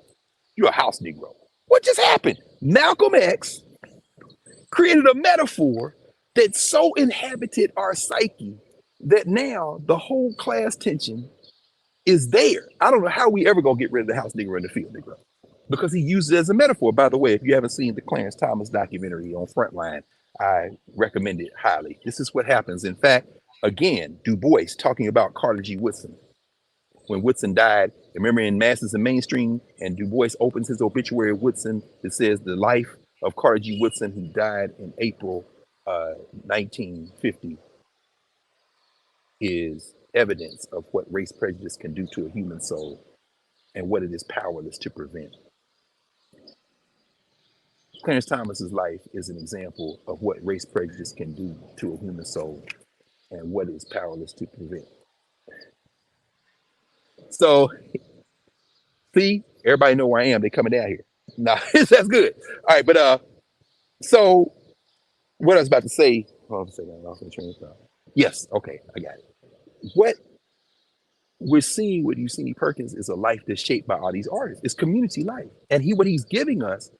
you're a house Negro. What just happened? Malcolm X created a metaphor that so inhabited our psyche that now the whole class tension is there. I don't know how we ever gonna get rid of the house Negro and the field Negro, because he uses it as a metaphor. By the way, if you haven't seen the Clarence Thomas documentary on Frontline, I recommend it highly. This is what happens. In fact, again, Du Bois talking about Carter G. Woodson. When Woodson died, remember in Masses and Mainstream, and Du Bois opens his obituary of Woodson, it says the life of Carter G. Woodson, who died in April 1950, is evidence of what race prejudice can do to a human soul and what it is powerless to prevent. Clarence Thomas's life is an example of what race prejudice can do to a human soul and what it is powerless to prevent. So, see, everybody know where I am. They coming down here. Nah, that's good. All right, but so what I was about to say. Hold on a second. I lost my train of thought. Yes, okay, I got it. What we're seeing with Useni Perkins is a life that's shaped by all these artists. It's community life, and what he's giving us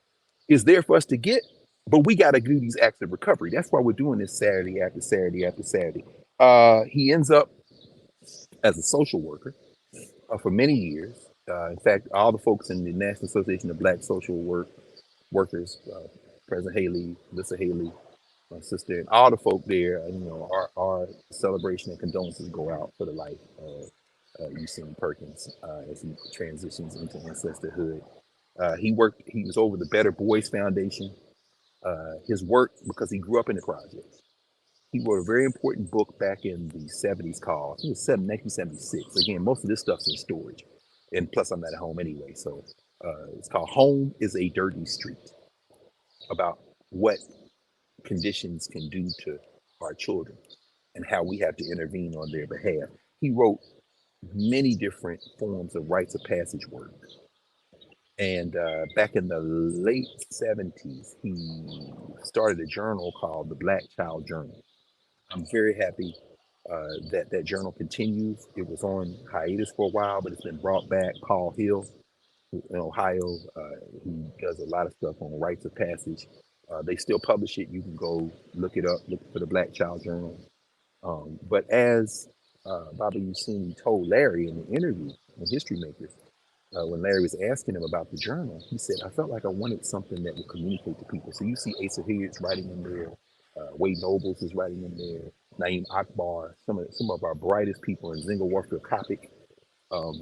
is there for us to get, but we got to do these acts of recovery. That's why we're doing this Saturday after Saturday after Saturday. He ends up as a social worker for many years. In fact, all the folks in the National Association of Black Social Workers, President Haley, Lissa Haley, my sister, and all the folk there, our celebration and condolences go out for the life of Useni Perkins as he transitions into ancestorhood. He was over the Better Boys Foundation. His work, because he grew up in the projects, he wrote a very important book back in the 70s called, I think it was 1976. Again, most of this stuff's in storage. And plus, I'm not at home anyway. So it's called Home is a Dirty Street, about what conditions can do to our children and how we have to intervene on their behalf. He wrote many different forms of rites of passage work. And back in the late 70s, he started a journal called the Black Child Journal. I'm very happy that that journal continues. It was on hiatus for a while, but it's been brought back. Paul Hill in Ohio, he does a lot of stuff on rites of passage. They still publish it. You can go look it up, look for the Black Child Journal. But as Baba Useni told Larry in the interview in History Makers, when Larry was asking him about the journal, he said, I felt like I wanted something that would communicate to people. So you see Asa Hilliard's writing in there, Wade Nobles is writing in there, Naeem Akbar, some of our brightest people, and Zinga Warfield Kopic,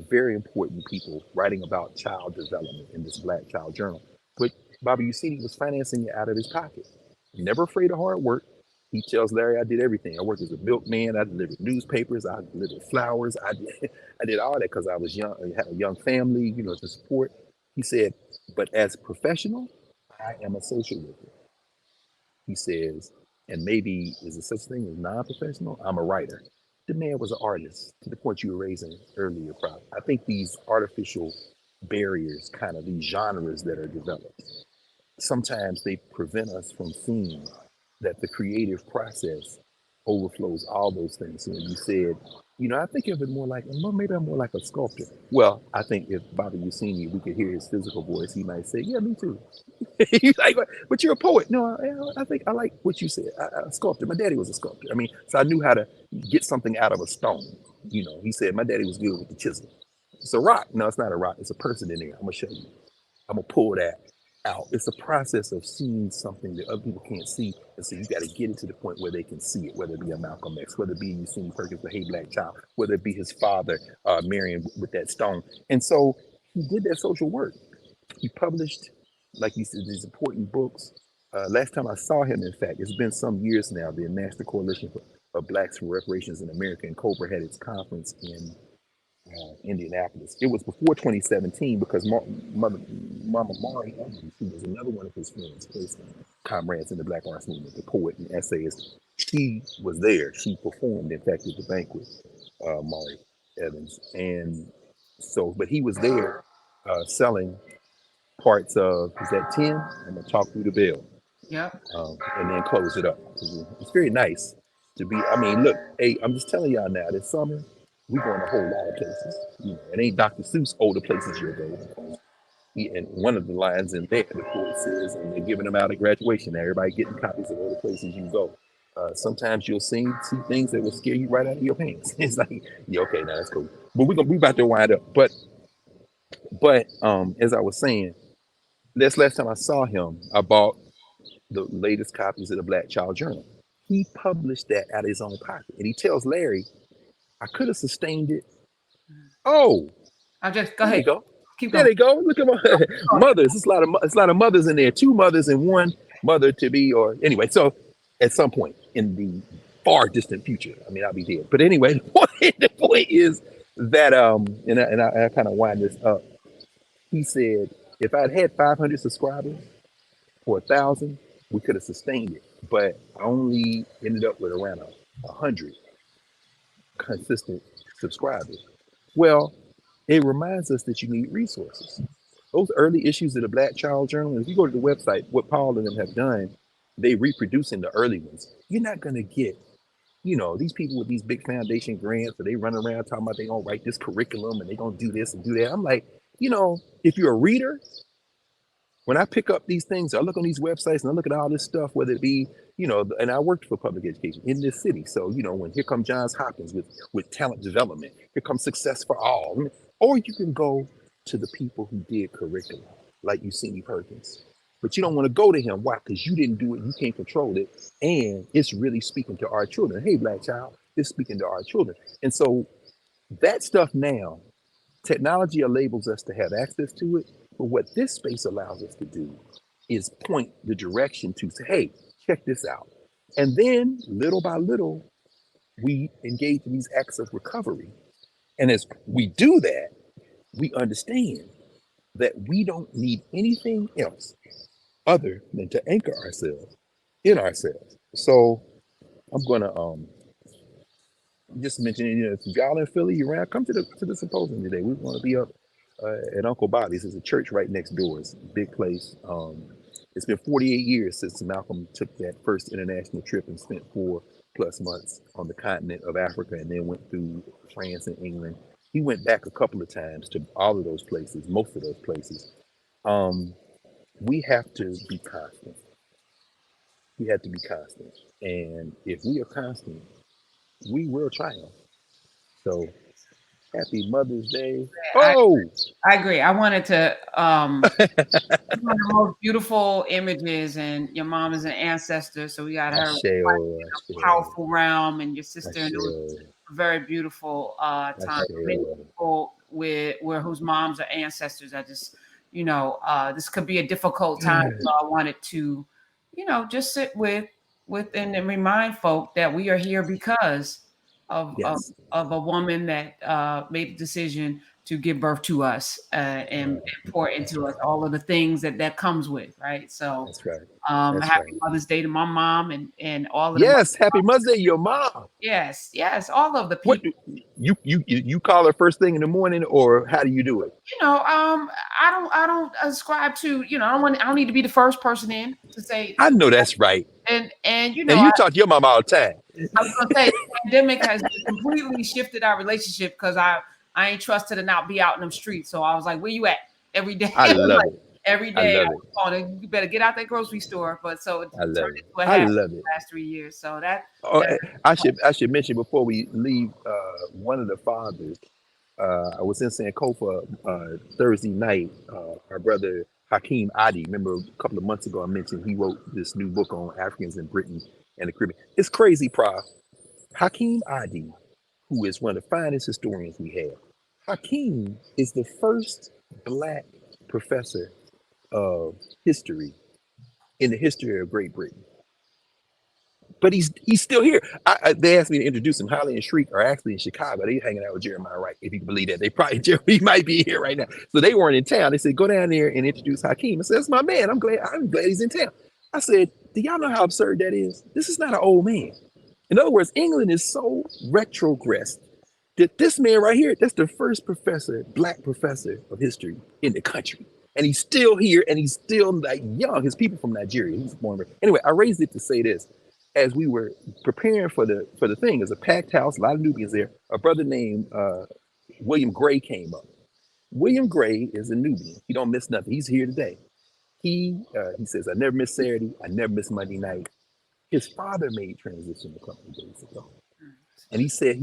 very important people writing about child development in this Black Child Journal. But Bobby Useni was financing it out of his pocket. Never afraid of hard work. He tells Larry, I did everything. I worked as a milkman. I delivered newspapers. I delivered flowers. I did all that because I was young. I had a young family, you know, to support. He said, but as a professional, I am a social worker. He says, and maybe is there such thing as non-professional? I'm a writer. The man was an artist, to the point you were raising earlier, Prof. I think these artificial barriers, kind of these genres that are developed, sometimes they prevent us from seeing that the creative process overflows all those things. So when you said, you know, I think of it more like, well, maybe I'm more like a sculptor. Well, I think if Bobby Useni, we could hear his physical voice, he might say, yeah, me too. He's like, but you're a poet. No, I think I like what you said. A sculptor. My daddy was a sculptor. I mean, so I knew how to get something out of a stone. You know, he said my daddy was good with the chisel. It's a rock. No, it's not a rock. It's a person in there. I'm gonna show you. I'm gonna pull that out. It's a process of seeing something that other people can't see, and so you got to get it to the point where they can see it. Whether it be a Malcolm X, whether it be Useni Perkins, the Hey Black Child, whether it be his father marrying with that stone. And so he did that social work. He published, like you said, these important books. Last time I saw him, in fact, it's been some years now. The National Coalition of Blacks for Reparations in America, and Cobra had its conference in Indianapolis. It was before 2017 because Mama Mari Evans, who was another one of his friends, his comrades in the Black Arts Movement, the poet and essayist, she was there. She performed, in fact, at the banquet, Mari Evans. And so, but he was there selling parts of, is that 10? I'm going to talk through the bill Yep. and then close it up. It's very nice to be. I mean, look, hey, I'm just telling y'all now. This summer, we going a whole lot of places. You know, it ain't Dr. Seuss older places you'll go. And one of the lines in there, the poet says, and they're giving them out at graduation. Everybody getting copies of all the places you go. Sometimes you'll see things that will scare you right out of your pants. It's like, yeah, okay, now that's cool. But we about to wind up. But as I was saying, this last time I saw him, I bought the latest copies of the Black Child Journal. He published that out of his own pocket. And he tells Larry, I could have sustained it. Oh, I just go there they ahead. go. Keep There going. they go. Look at my mothers. It's a lot of mothers in there. Two mothers and one mother to be, or anyway. So at some point in the far distant future, I mean, I'll be dead. But anyway, the point is that I kind of wind this up. He said, if I'd had 500 subscribers for 1,000, we could have sustained it. But I only ended up with around 100 consistent subscribers. Well, it reminds us that you need resources. Those early issues of the Black Child Journal, if you go to the website, what Paul and them have done, they reproducing the early ones. You're not going to get, you know, these people with these big foundation grants, or they run around talking about they going to write this curriculum and they going to do this and do that. I'm like, you know, if you're a reader, when I pick up these things, I look on these websites and I look at all this stuff, whether it be, you know, and I worked for public education in this city. So, you know, when here comes Johns Hopkins with talent development, here comes Success for All. Or you can go to the people who did curriculum, like Useni Perkins. But you don't want to go to him. Why? Because you didn't do it, you can't control it. And it's really speaking to our children. Hey, Black child, it's speaking to our children. And so that stuff now, technology enables us to have access to it, but what this space allows us to do is point the direction to say, hey, check this out. And then little by little, we engage in these acts of recovery. And as we do that, we understand that we don't need anything else other than to anchor ourselves in ourselves. So I'm gonna just mention, you know, if y'all in Philly, you around, come to the symposium today. We want to be up at Uncle Bobbies. There's a church right next door. It's a big place. It's been 48 years since Malcolm took that first international trip and spent 4+ months on the continent of Africa and then went through France and England. He went back a couple of times to all of those places, most of those places. Um, we have to be constant. We have to be constant. And if we are constant, we will triumph. So happy Mother's Day. I, Oh, I agree. I wanted to one of the most beautiful images, and your mom is an ancestor, so we got her Asheo, in a powerful realm, and your sister, and it was Asheo, a very beautiful time. Many Asheo. people whose moms are ancestors. I just, this could be a difficult time, so I wanted to, just sit with and remind folk that we are here because of Yes. of a woman that made the decision to give birth to us and pour into us all of the things that comes with, right? So That's right. That's happy right. Mother's Day to my mom and all of the Yes, happy Mother's Day, your mom. yes, all of the What people. you call her first thing in the morning, or how do you do it? I don't ascribe to, I don't need to be the first person in to say, I know that's right. and And you talk to your mom all the time. I was gonna say the pandemic has completely shifted our relationship because I ain't trusted to not be out in them streets. So I was like, where you at? Every day. I love it. Every I day love I it. was calling, you better get out that grocery store. But so it I love turned it. into a I habit love the it. last 3 years. So that Oh, I should mention before we leave, one of the fathers. I was in Sankofa Thursday night. Our brother Hakeem Adi. Remember a couple of months ago I mentioned he wrote this new book on Africans in Britain and the Caribbean. It's crazy, Prof. Hakeem Adi, who is one of the finest historians we have. Hakeem is the first black professor of history in the history of Great Britain. But he's still here. They asked me to introduce him. Holly and Shriek are actually in Chicago. They hanging out with Jeremiah Wright, if you can believe that. They probably Jeremy might be here right now. So they weren't in town. They said, go down there and introduce Hakeem. I said, that's my man. I'm glad he's in town. I said, do y'all know how absurd that is? This is not an old man. In other words, England is so retrogressed that this man right here, that's the first black professor of history in the country. And he's still here and he's still like young. His people from Nigeria. He was born. Anyway, I raised it to say this. As we were preparing for the thing, there's a packed house, a lot of Nubians there. A brother named William Gray came up. William Gray is a Nubian. He don't miss nothing. He's here today. He says, I never miss Saturday. I never miss Monday night. His father made transition a couple of days ago. And he said,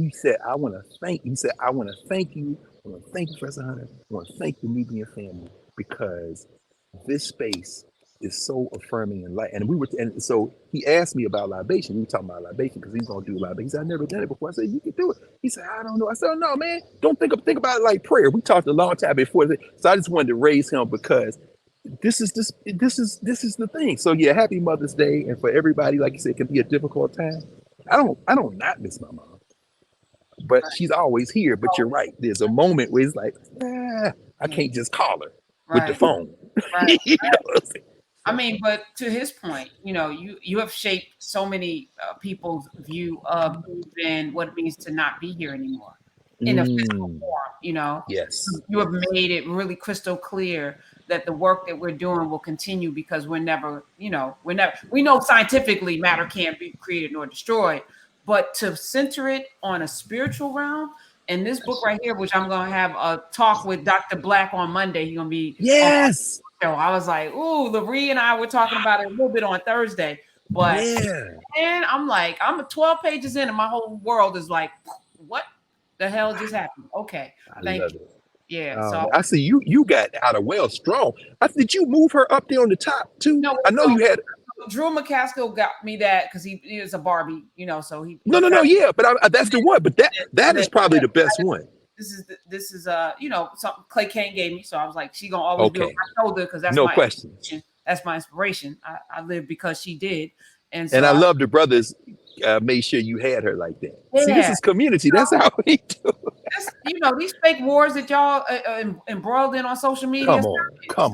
I want to thank you. I want to thank you, Professor Hunter. I want to thank the Nubian family because this space is so affirming and light. And so he asked me about libation. We were talking about libation because he's gonna do libation. He said, I've never done it before. I said, you can do it. He said, I don't know. I said, oh, no, man, don't think about it like prayer. We talked a long time before. So I just wanted to raise him because this is the thing. So yeah, happy Mother's Day. And for everybody, like you said, it can be a difficult time. I don't not miss my mom. But she's always here. But you're right. There's a moment where it's like, I can't just call her with the phone. Right. You know what I'm saying? I mean, but to his point, you have shaped so many people's view of even what it means to not be here anymore in a physical form. Yes. You have made it really crystal clear that the work that we're doing will continue because we know scientifically matter can't be created nor destroyed, but to center it on a spiritual realm. And this book right here, which I'm going to have a talk with Dr. Black on Monday. He's going to be yes. I was like, ooh, Laree and I were talking about it a little bit on Thursday, but and I'm like, I'm 12 pages in and my whole world is like, what the hell just happened? Okay, thank you. It. Yeah, so I see you got out of well strong. Did you move her up there on the top too? No, I know you had. Drew McCaskill got me that because he is a Barbie, so he. No, yeah, but that's the one. But that is probably the best one. This is something Clay Kane gave me, so I was like, she gonna always be on my shoulder because that's no my question. That's my inspiration. I live because she did, and I love the brothers made sure you had her like that. Yeah. See, this is community. That's how we do. These fake wars that y'all embroiled in on social media. Come on.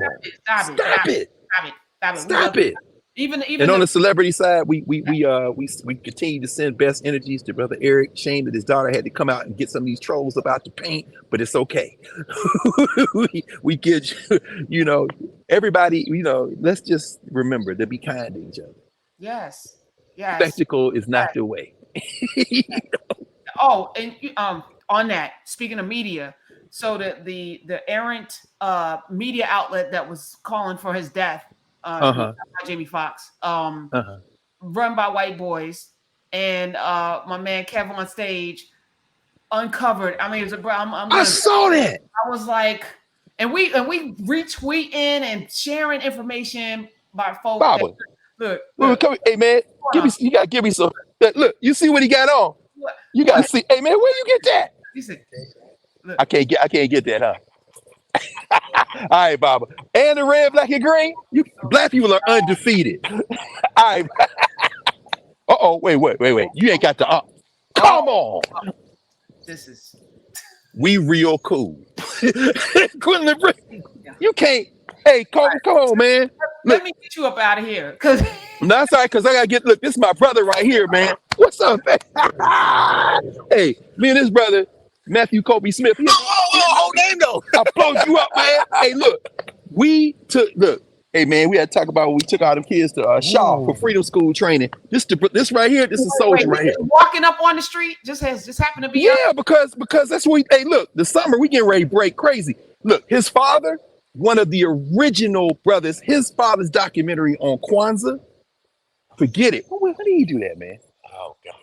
Stop it. Even And on the, the celebrity side, we continue to send best energies to Brother Eric. Shame that his daughter had to come out and get some of these trolls about the paint, but it's okay. we get you know, everybody, you know, let's just remember to be kind to each other. yes, yes. Spectacle is not the way. Oh, and on that, speaking of media, so the errant media outlet that was calling for his death, Uh-huh. by Jamie Foxx, Uh-huh. run by white boys, and my man Kev on stage uncovered. I mean, it was a, I saw that. I was like, and we retweeting and sharing information by folks. Baba. Look, Come, hey man, you gotta give me some. Look, you see what he got on? what? You gotta see. Hey man, where you get that? He said, look. I can't get that, huh? All right, Baba. And the red, black, and green. Black people are undefeated. All right. Uh-oh, wait. You ain't got the come on. This is We real cool. Quentin, you can't. Hey, come on, man. let me get you up out of here. Cause no, that's all right, because I gotta look, this is my brother right here, man. What's up, man? Hey, me and his brother, Matthew Kobe Smith. Whole name though. I plugged you up, man. Hey, look, hey man, we had to talk about when we took all them kids to Shaw for Freedom School training. This right here, this is soldier right here. Walking up on the street just happened to be because that's what hey, look, the summer we getting ready to break crazy. Look, his father, one of the original brothers, his father's documentary on Kwanzaa. Forget it. How do you do that, man? Oh god.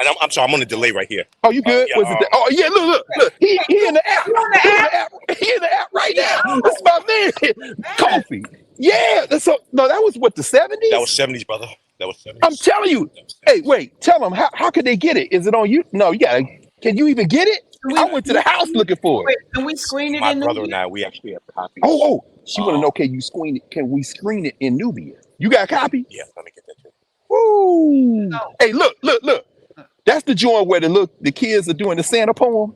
And I'm sorry, I'm on a delay right here. Oh, you good? Yeah, oh yeah, look. He in the app. He in the app right now. That's my man. Coffee. Yeah. That was what, the 70s? That was 70s, brother. That was 70s. I'm telling you. Hey, wait, tell them how could they get it? Is it on you? No, you gotta. Can you even get it? I went to the house looking for it. Wait, can we screen it My in brother Nubia? and I, we actually have copies. Oh, she want to know, can we screen it in Nubia? You got a copy? Yeah, let me get that too. Woo. No. Hey, look. That's the joint where the kids are doing the Santa poem.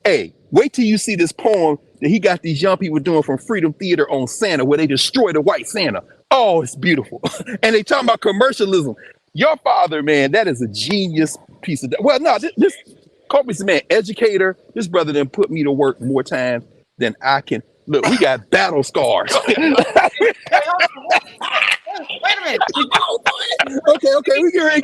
Hey, wait till you see this poem that he got these young people doing from Freedom Theater on Santa, where they destroy the white Santa. Oh, it's beautiful. And they talking about commercialism. Your father, man, that is a genius piece of. Well, no, this Kobe's a man, educator. This brother done put me to work more times than I can. Look, we got battle scars. Wait a minute. Okay, we get ready.